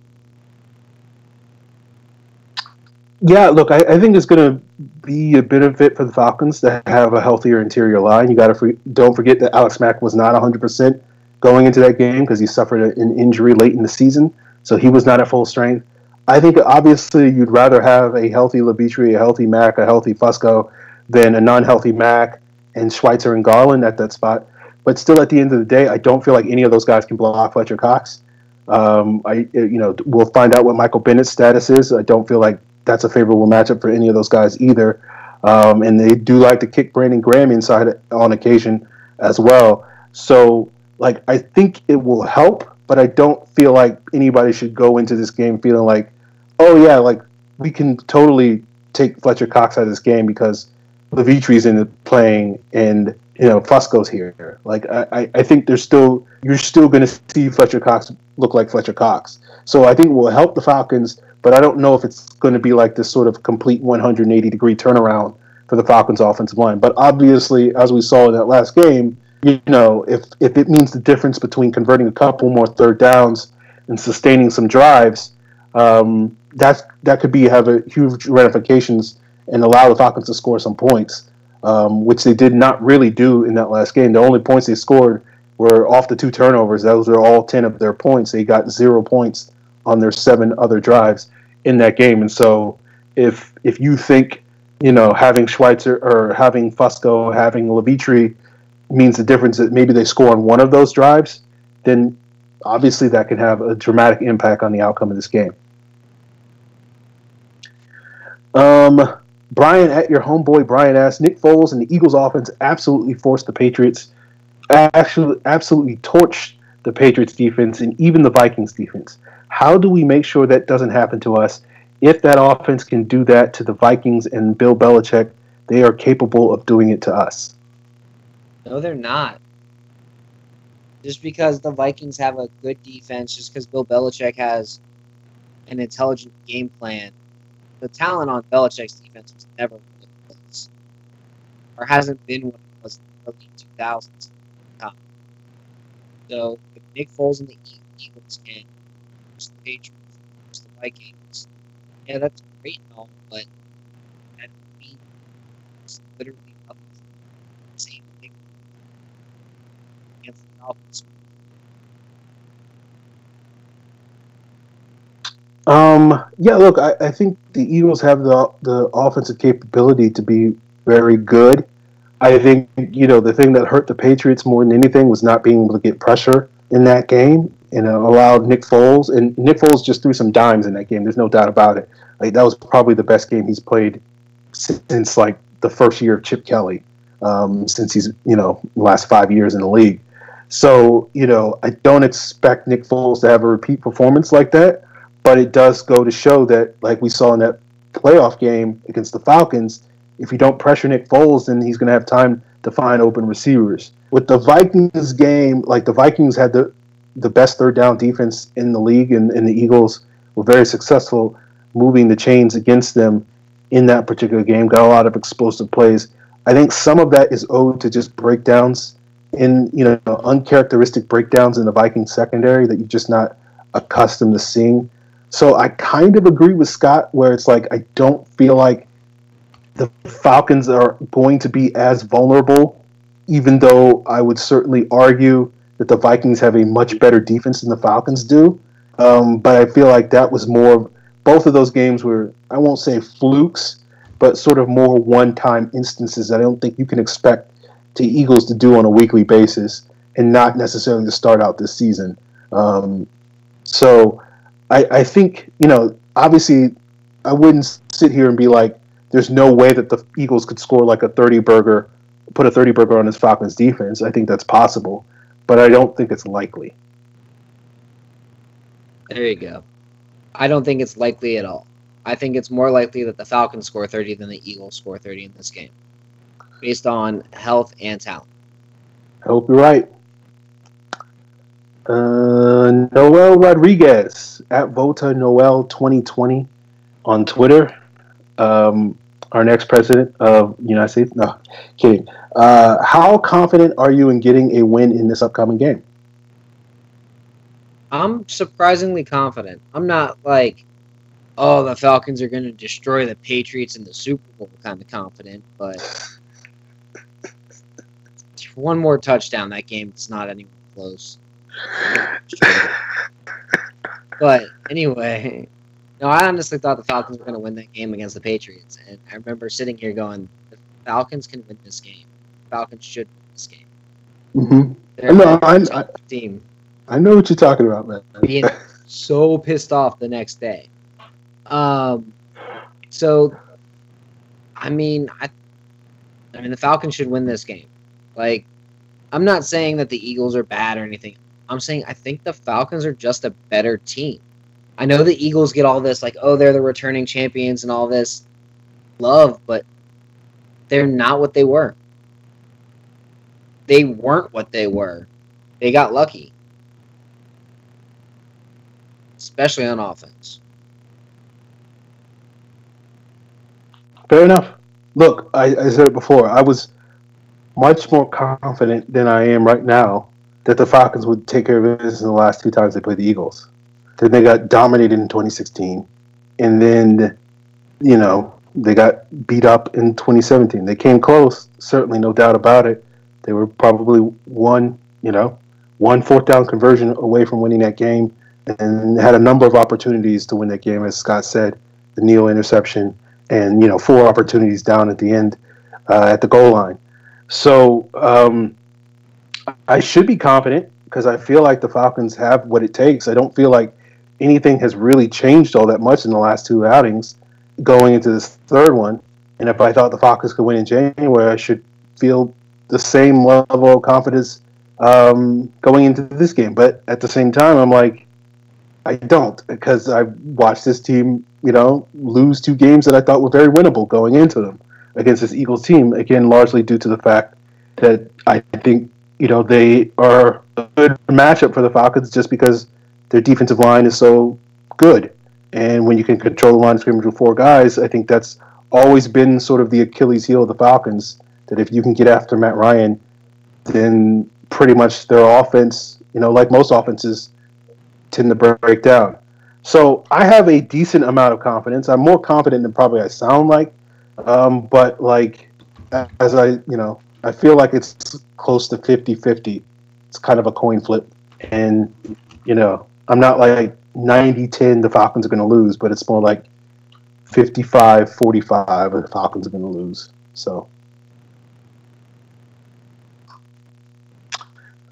Speaker 1: Yeah, look, I think it's going to be a benefit for the Falcons to have a healthier interior line. You got to don't forget that Alex Mack was not 100% going into that game because he suffered an injury late in the season, so he was not at full strength. I think obviously you'd rather have a healthy Levitri, a healthy Mack, a healthy Fusco than a non-healthy Mack and Schweitzer and Garland at that spot. But still, at the end of the day, I don't feel like any of those guys can block Fletcher Cox. We'll find out what Michael Bennett's status is. I don't feel like that's a favorable matchup for any of those guys either. And they do like to kick Brandon Graham inside on occasion as well. So, like, I think it will help, but I don't feel like anybody should go into this game feeling like, oh, yeah, like, we can totally take Fletcher Cox out of this game because Levitri's in it playing and, Fusco's here. Like, I think you're still going to see Fletcher Cox look like Fletcher Cox. So I think it will help the Falcons, but I don't know if it's going to be like this sort of complete 180-degree turnaround for the Falcons' offensive line. But obviously, as we saw in that last game, if it means the difference between converting a couple more third downs and sustaining some drives, that could have a huge ramifications and allow the Falcons to score some points, which they did not really do in that last game. The only points they scored were off the 2 turnovers. Those were all 10 of their points. They got 0 points on their 7 other drives in that game. And so if you think, having Schweitzer or having Fusco, having Levitri means the difference that maybe they score on one of those drives, then obviously that can have a dramatic impact on the outcome of this game. Brian, at your homeboy, Brian asks, Nick Foles and the Eagles offense absolutely forced the Patriots, absolutely torched the Patriots defense and even the Vikings defense. How do we make sure that doesn't happen to us? If that offense can do that to the Vikings and Bill Belichick, they are capable of doing it to us.
Speaker 2: No, they're not. Just because the Vikings have a good defense, just because Bill Belichick has an intelligent game plan, the talent on Belichick's defense was never what it was, or hasn't been what it was in the early 2000s. So if Nick Foles and the Eagles can push the Patriots, push the Vikings, yeah, that's great and all, but that means it's literally up the same thing against the Falcons.
Speaker 1: Yeah, look, I think the Eagles have the offensive capability to be very good. I think, the thing that hurt the Patriots more than anything was not being able to get pressure in that game and allowed Nick Foles. And Nick Foles just threw some dimes in that game. There's no doubt about it. Like, that was probably the best game he's played since, like, the first year of Chip Kelly, since he's, the last 5 years in the league. So, I don't expect Nick Foles to have a repeat performance like that. But it does go to show that, like we saw in that playoff game against the Falcons, if you don't pressure Nick Foles, then he's going to have time to find open receivers. With the Vikings game, like, the Vikings had the best third down defense in the league, and the Eagles were very successful moving the chains against them in that particular game, got a lot of explosive plays. I think some of that is owed to just breakdowns uncharacteristic breakdowns in the Vikings secondary that you're just not accustomed to seeing. So I kind of agree with Scott where it's like I don't feel like the Falcons are going to be as vulnerable, even though I would certainly argue that the Vikings have a much better defense than the Falcons do. But I feel like that was more, both of those games were, I won't say flukes, but sort of more one-time instances that I don't think you can expect the Eagles to do on a weekly basis and not necessarily to start out this season. So I think, obviously I wouldn't sit here and be like, there's no way that the Eagles could score like a 30-burger, put a 30-burger on this Falcons defense. I think that's possible, but I don't think it's likely.
Speaker 2: There you go. I don't think it's likely at all. I think it's more likely that the Falcons score 30 than the Eagles score 30 in this game, based on health and talent.
Speaker 1: I hope you're right. Noel Rodriguez at Vota Noel 2020 on Twitter. Our next president of the United States. No, kidding. How confident are you in getting a win in this upcoming game?
Speaker 2: I'm surprisingly confident. I'm not like, oh, the Falcons are going to destroy the Patriots in the Super Bowl kind of confident, but one more touchdown, that game is not anywhere close. But anyway, no, I honestly thought the Falcons were going to win that game against the Patriots, and I remember sitting here going, the Falcons can win this game. The Falcons should win this game.
Speaker 1: Mm-hmm.
Speaker 2: They're
Speaker 1: No,
Speaker 2: a team.
Speaker 1: I know what you're talking about, man.
Speaker 2: Being so pissed off the next day. So, I mean, the Falcons should win this game. Like, I'm not saying that the Eagles are bad or anything. I'm saying I think the Falcons are just a better team. I know the Eagles get all this, like, oh, they're the returning champions and all this love, but they're not what they were. They weren't what they were. They got lucky. Especially on offense.
Speaker 1: Fair enough. Look, I said it before. I was much more confident than I am right now that the Falcons would take care of business in the last two times they played the Eagles. Then they got dominated in 2016, and then, they got beat up in 2017. They came close, certainly, no doubt about it. They were probably one fourth down conversion away from winning that game, and had a number of opportunities to win that game, as Scott said, the Neal interception, and 4 opportunities down at the end at the goal line. So I should be confident because I feel like the Falcons have what it takes. I don't feel like anything has really changed all that much in the last 2 outings going into this third one. And if I thought the Falcons could win in January, I should feel the same level of confidence going into this game. But at the same time, I'm like, I don't, because I've watched this team, lose 2 games that I thought were very winnable going into them against this Eagles team. Again, largely due to the fact that I think, they are a good matchup for the Falcons just because their defensive line is so good. And when you can control the line of scrimmage with 4 guys, I think that's always been sort of the Achilles heel of the Falcons, that if you can get after Matt Ryan, then pretty much their offense, like most offenses, tend to break down. So I have a decent amount of confidence. I'm more confident than probably I sound like. But as I feel like it's close to 50-50. It's kind of a coin flip. And, I'm not like 90-10 the Falcons are going to lose, but it's more like 55-45 the Falcons are going to lose. So,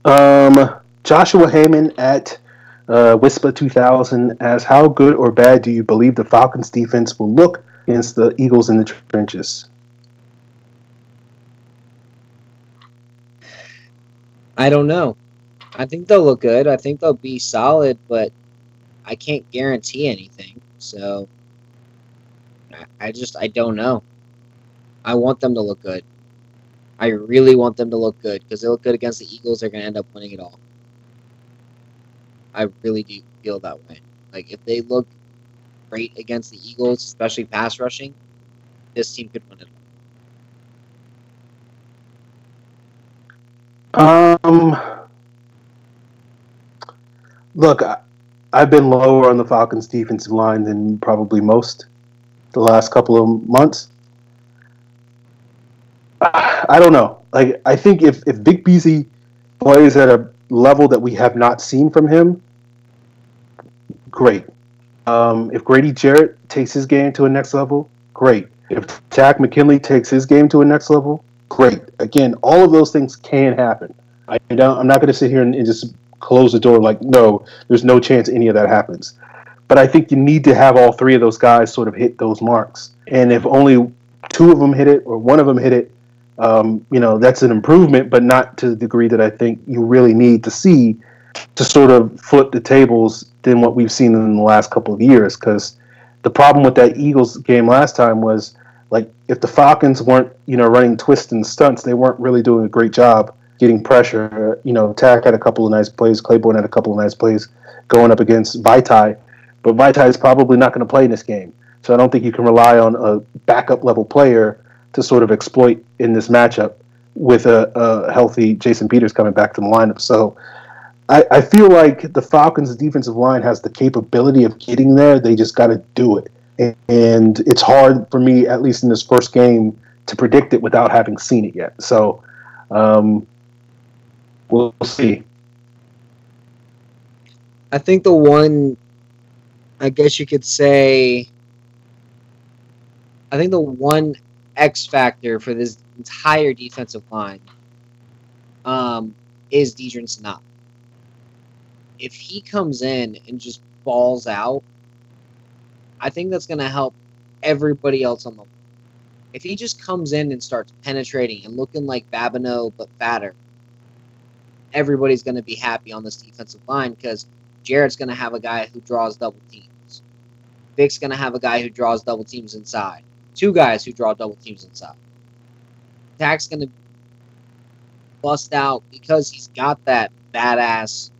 Speaker 1: Joshua Heyman at Whisper 2000 asks, how good or bad do you believe the Falcons defense will look against the Eagles in the trenches?
Speaker 2: I don't know. I think they'll look good. I think they'll be solid, but I can't guarantee anything. So I don't know. I want them to look good. I really want them to look good because they look good against the Eagles. They're going to end up winning it all. I really do feel that way. Like, if they look great against the Eagles, especially pass rushing, this team could win it
Speaker 1: all. Look, I've been lower on the Falcons' defensive line than probably most the last couple of months. I don't know. Like, I think if Vic Beasley plays at a level that we have not seen from him, great. If Grady Jarrett takes his game to a next level, great. If Takk McKinley takes his game to a next level, great. Again, all of those things can happen. I'm not going to sit here and just close the door like, no, there's no chance any of that happens. But I think you need to have all 3 of those guys sort of hit those marks. And if only 2 of them hit it or 1 of them hit it, that's an improvement, but not to the degree that I think you really need to see to sort of flip the tables than what we've seen in the last couple of years. Because the problem with that Eagles game last time was, like, if the Falcons weren't, running twists and stunts, they weren't really doing a great job getting pressure. Tack had a couple of nice plays. Claiborne had a couple of nice plays going up against Vaitai. But Vaitai is probably not going to play in this game. So I don't think you can rely on a backup level player to sort of exploit in this matchup with a healthy Jason Peters coming back to the lineup. So I feel like the Falcons' defensive line has the capability of getting there. They just got to do it. And it's hard for me, at least in this first game, to predict it without having seen it yet. So we'll see.
Speaker 2: I think the one, I guess you could say, I think the one X factor for this entire defensive line is Deidrin Sanat. If he comes in and just balls out, I think that's going to help everybody else on the line. If he just comes in and starts penetrating and looking like Babineau but fatter, everybody's going to be happy on this defensive line because Jarrett's going to have a guy who draws double teams. Vic's going to have a guy who draws double teams inside. Two guys who draw double teams inside. Tack's going to bust out because he's got that badass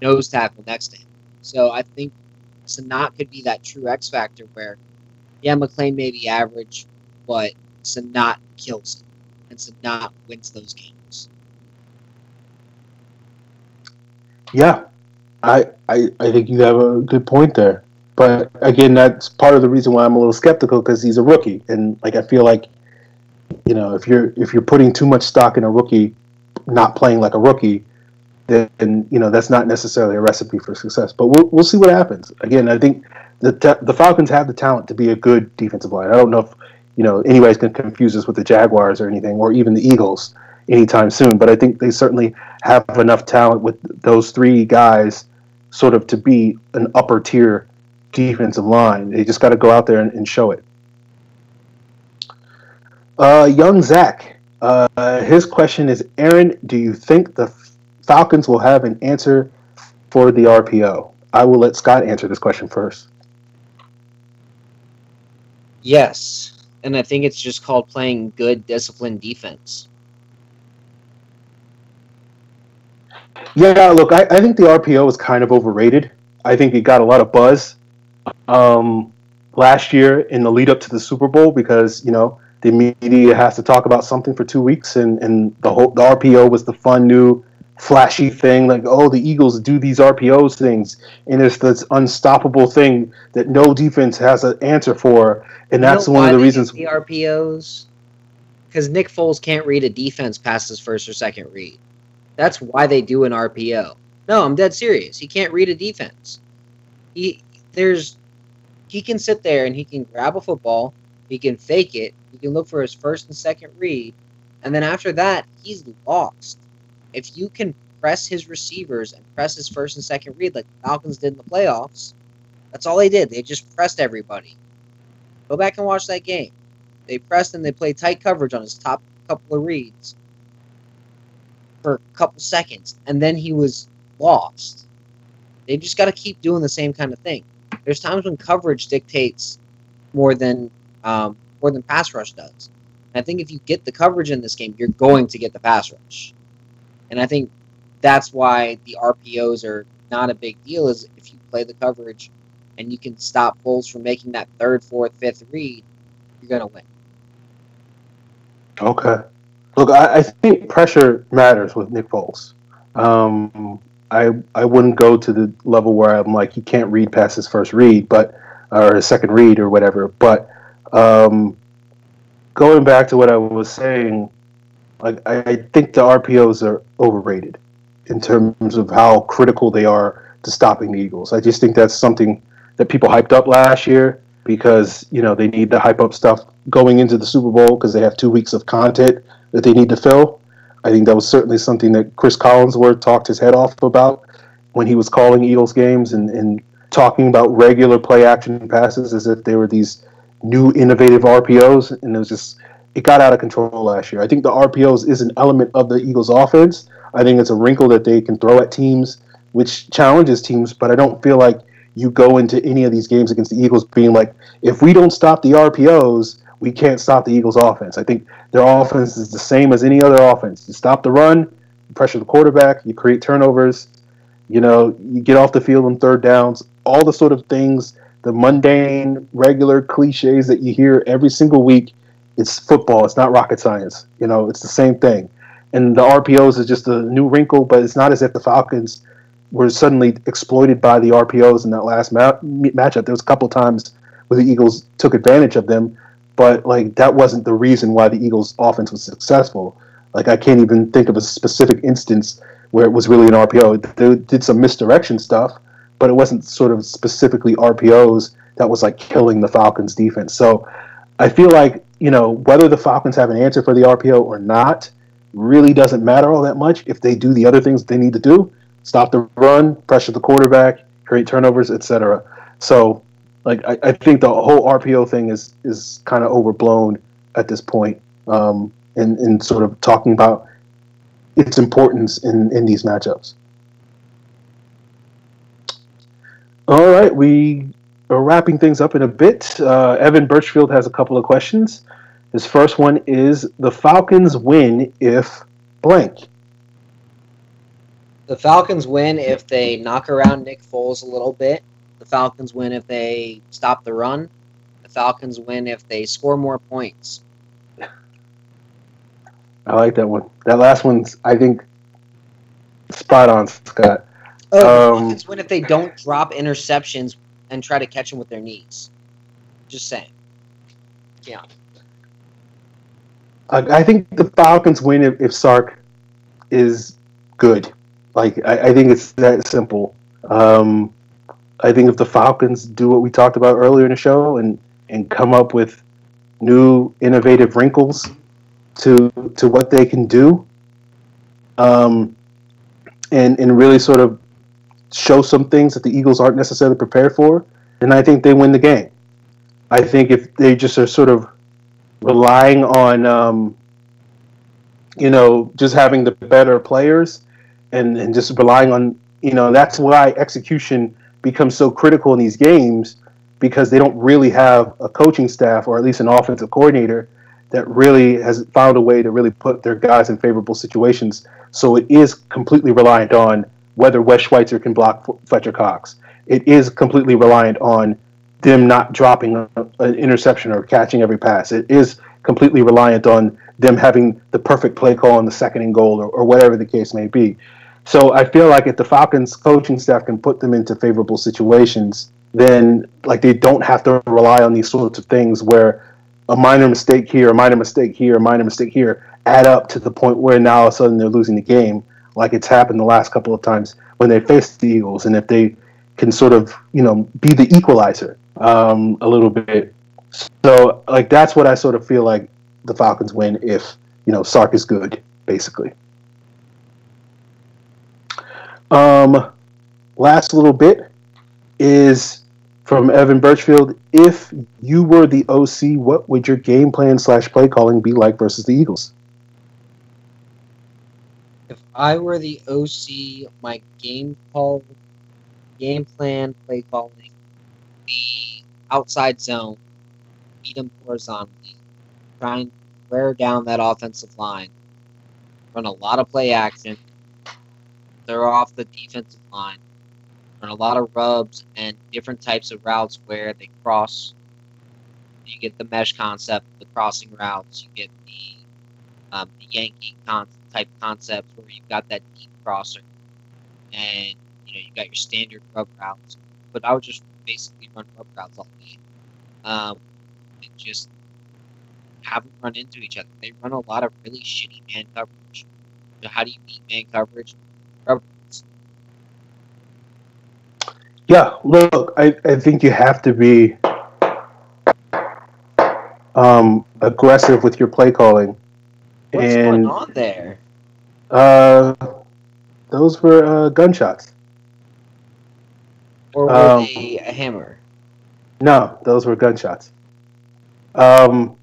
Speaker 2: nose tackle next to him. So I think Sanat could be that true X factor where, yeah, McLean may be average, but Sanat kills him, and Sanat wins those games.
Speaker 1: Yeah, I think you have a good point there. But again, that's part of the reason why I'm a little skeptical because he's a rookie, and like I feel like, if you're putting too much stock in a rookie not playing like a rookie, then that's not necessarily a recipe for success. But we'll see what happens. Again, I think the Falcons have the talent to be a good defensive line. I don't know if anybody's going to confuse us with the Jaguars or anything, or even the Eagles anytime soon. But I think they certainly have enough talent with those three guys, sort of to be an upper tier defensive line. They just got to go out there and show it. Young Zach, his question is, Aaron, do you think the Falcons will have an answer for the RPO? I will let Scott answer this question first.
Speaker 2: Yes, and I think it's just called playing good, disciplined defense.
Speaker 1: Yeah, look, I think the RPO is kind of overrated. I think it got a lot of buzz last year in the lead up to the Super Bowl because, the media has to talk about something for 2 weeks, and the RPO was the fun new flashy thing, like, oh, the Eagles do these RPOs things, and it's this unstoppable thing that no defense has an answer for, and that's one of the reasons.
Speaker 2: The RPOs, because Nick Foles can't read a defense past his first or second read. That's why they do an RPO. No, I'm dead serious. He can't read a defense. He can sit there and he can grab a football, he can fake it, he can look for his first and second read, and then after that, he's lost. If you can press his receivers and press his first and second read like the Falcons did in the playoffs, that's all they did. They just pressed everybody. Go back and watch that game. They pressed and they played tight coverage on his top couple of reads for a couple seconds, and then he was lost. They just got to keep doing the same kind of thing. There's times when coverage dictates more than pass rush does. And I think if you get the coverage in this game, you're going to get the pass rush. And I think that's why the RPOs are not a big deal, is if you play the coverage and you can stop Foles from making that third, fourth, fifth read, you're going to win.
Speaker 1: Okay. Look, I think pressure matters with Nick Foles. I wouldn't go to the level where I'm like, he can't read past his first read, or his second read or whatever. But going back to what I was saying, like I think the RPOs are overrated in terms of how critical they are to stopping the Eagles. I just think that's something that people hyped up last year because, they need to hype up stuff going into the Super Bowl because they have 2 weeks of content that they need to fill. I think that was certainly something that Chris Collinsworth talked his head off about when he was calling Eagles games and talking about regular play action passes as if they were these new innovative RPOs, and it got out of control last year. I think the RPOs is an element of the Eagles offense. I think it's a wrinkle that they can throw at teams, which challenges teams, but I don't feel like you go into any of these games against the Eagles being like, if we don't stop the RPOs, we can't stop the Eagles' offense. I think their offense is the same as any other offense. You stop the run, you pressure the quarterback, you create turnovers, you get off the field on third downs, all the sort of things, the mundane, regular cliches that you hear every single week. It's football. It's not rocket science. It's the same thing. And the RPOs is just a new wrinkle, but it's not as if the Falcons were suddenly exploited by the RPOs in that last matchup. There was a couple of times where the Eagles took advantage of them, but like that wasn't the reason why the Eagles' offense was successful. Like I can't even think of a specific instance where it was really an RPO. They did some misdirection stuff, but it wasn't sort of specifically RPOs that was like killing the Falcons' defense. So I feel like whether the Falcons have an answer for the RPO or not really doesn't matter all that much if they do the other things they need to do: stop the run, pressure the quarterback, create turnovers, etc. So, like, I think the whole RPO thing is kind of overblown at this point, in sort of talking about its importance in these matchups. All right, we are wrapping things up in a bit. Evan Birchfield has a couple of questions. His first one is: the Falcons win if blank.
Speaker 2: The Falcons win if they knock around Nick Foles a little bit. The Falcons win if they stop the run. The Falcons win if they score more points.
Speaker 1: I like that one. That last one's, I think, spot on, Scott.
Speaker 2: The Falcons win if they don't drop interceptions and try to catch them with their knees. Just saying. Yeah.
Speaker 1: I think the Falcons win if Sark is good. Like, I think it's that simple. I think if the Falcons do what we talked about earlier in the show and come up with new innovative wrinkles to what they can do, and really sort of show some things that the Eagles aren't necessarily prepared for, then I think they win the game. I think if they just are sort of relying on, just having the better players and just relying on, that's why execution becomes so critical in these games, because they don't really have a coaching staff, or at least an offensive coordinator, that really has found a way to really put their guys in favorable situations. So it is completely reliant on whether Wes Schweitzer can block Fletcher Cox. It is completely reliant on them not dropping an interception or catching every pass. It is completely reliant on them having the perfect play call on the second and goal, or whatever the case may be. So I feel like if the Falcons coaching staff can put them into favorable situations, then like they don't have to rely on these sorts of things where a minor mistake here, a minor mistake here, a minor mistake here add up to the point where now all of a sudden they're losing the game, like it's happened the last couple of times when they faced the Eagles. And if they can sort of, be the equalizer a little bit. So like that's what I sort of feel like the Falcons win if, Sark is good, basically. Last little bit is from Evan Birchfield. If you were the OC, what would your game plan / play calling be like versus the Eagles?
Speaker 2: If I were the OC, my game plan, play calling, the outside zone, beat them horizontally, try and wear down that offensive line, run a lot of play action, they're off the defensive line, run a lot of rubs and different types of routes where they cross. You get the mesh concept, the crossing routes. You get the yanking type concepts where you've got that deep crosser, and you got your standard rub routes. But I would just basically run rub routes all day, and just have them run into each other. They run a lot of really shitty man coverage. So how do you beat man coverage? Rub routes.
Speaker 1: Yeah, look, I think you have to be aggressive with your play calling.
Speaker 2: What's going on there?
Speaker 1: Those were gunshots.
Speaker 2: Or were they a hammer?
Speaker 1: No, those were gunshots.
Speaker 2: Okay.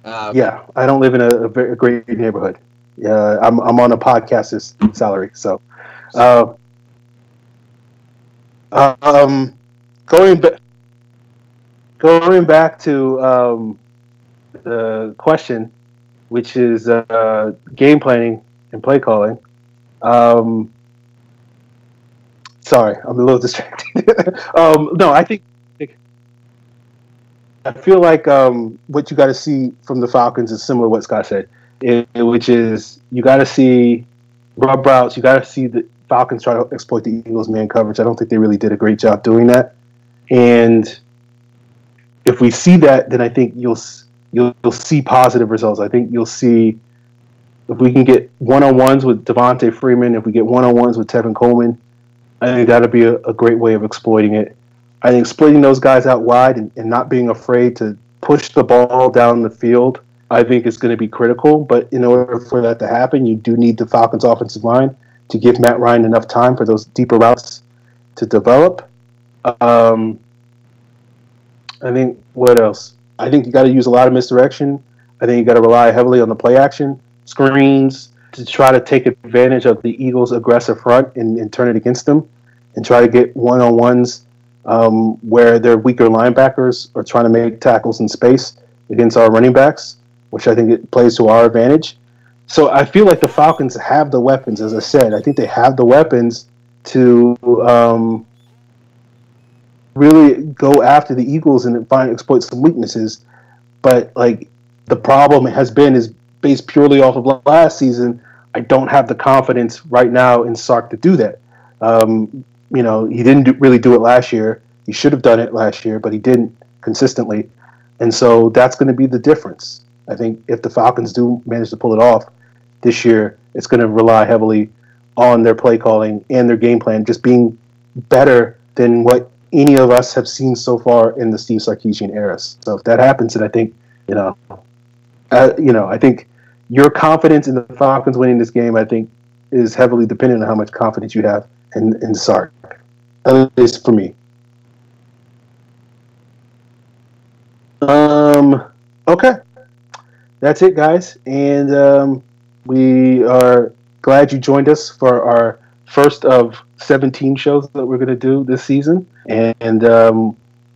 Speaker 1: Yeah, I don't live in a very great neighborhood. Yeah, I'm on a podcaster's salary, so. Going back. going back to the question, which is game planning and play calling. Um, sorry, I'm a little distracted. No, I feel like what you got to see from the Falcons is similar to what Scott said, which is you got to see rub routes. You got to see the Falcons try to exploit the Eagles man coverage. I don't think they really did a great job doing that. And if we see that, then I think you'll see positive results. I think you'll see if we can get one-on-ones with Devontae Freeman, if we get one-on-ones with Tevin Coleman, I think that'll be a great way of exploiting it. I think splitting those guys out wide and not being afraid to push the ball down the field, I think is going to be critical. But in order for that to happen, you do need the Falcons' offensive line to give Matt Ryan enough time for those deeper routes to develop. I think what else? I think you got to use a lot of misdirection. I think you got to rely heavily on the play action, screens to try to take advantage of the Eagles' aggressive front and turn it against them, and try to get one-on-ones where their weaker linebackers are trying to make tackles in space against our running backs, which I think it plays to our advantage. So I feel like the Falcons have the weapons, as I said. I think they have the weapons to really go after the Eagles and exploit some weaknesses. But like the problem has been is based purely off of last season. I don't have the confidence right now in Sark to do that. He didn't really do it last year. He should have done it last year, but he didn't consistently. And so that's going to be the difference. I think if the Falcons do manage to pull it off this year, it's going to rely heavily on their play calling and their game plan just being better than what any of us have seen so far in the Steve Sarkisian era. So if that happens, then I think, I think your confidence in the Falcons winning this game, I think, is heavily dependent on how much confidence you have in Sark. At least for me. Okay. That's it, guys. And we are glad you joined us for our first of 17 shows that we're going to do this season. And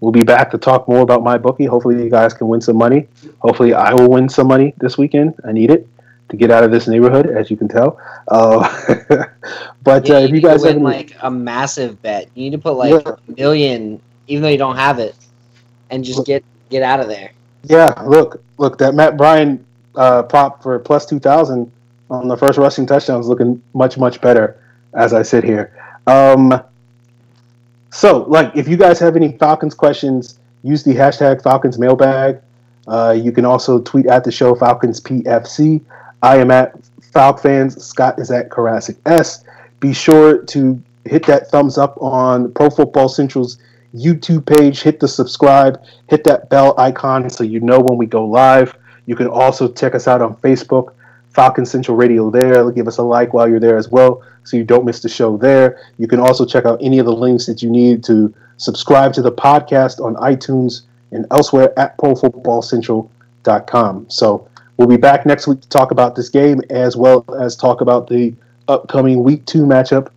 Speaker 1: we'll be back to talk more about MyBookie. Hopefully you guys can win some money. Hopefully I will win some money this weekend. I need it to get out of this neighborhood, as you can tell. But if you guys
Speaker 2: win like a massive bet, you need to put like $1 million, even though you don't have it, and just get out of there.
Speaker 1: Yeah, look, that Matt Bryan prop for plus 2,000 on the first rushing touchdown is looking much, much better as I sit here. So, if you guys have any Falcons questions, use the hashtag Falcons Mailbag. You can also tweet at the show Falcons PFC. I am at FalcFans. Scott is at Karasik S. Be sure to hit that thumbs up on Pro Football Central's YouTube page. Hit the subscribe. Hit that bell icon so you know when we go live. You can also check us out on Facebook, Falcon Central Radio there. Give us a like while you're there as well so you don't miss the show there. You can also check out any of the links that you need to subscribe to the podcast on iTunes and elsewhere at ProFootballCentral.com. So we'll be back next week to talk about this game as well as talk about the upcoming Week 2 matchup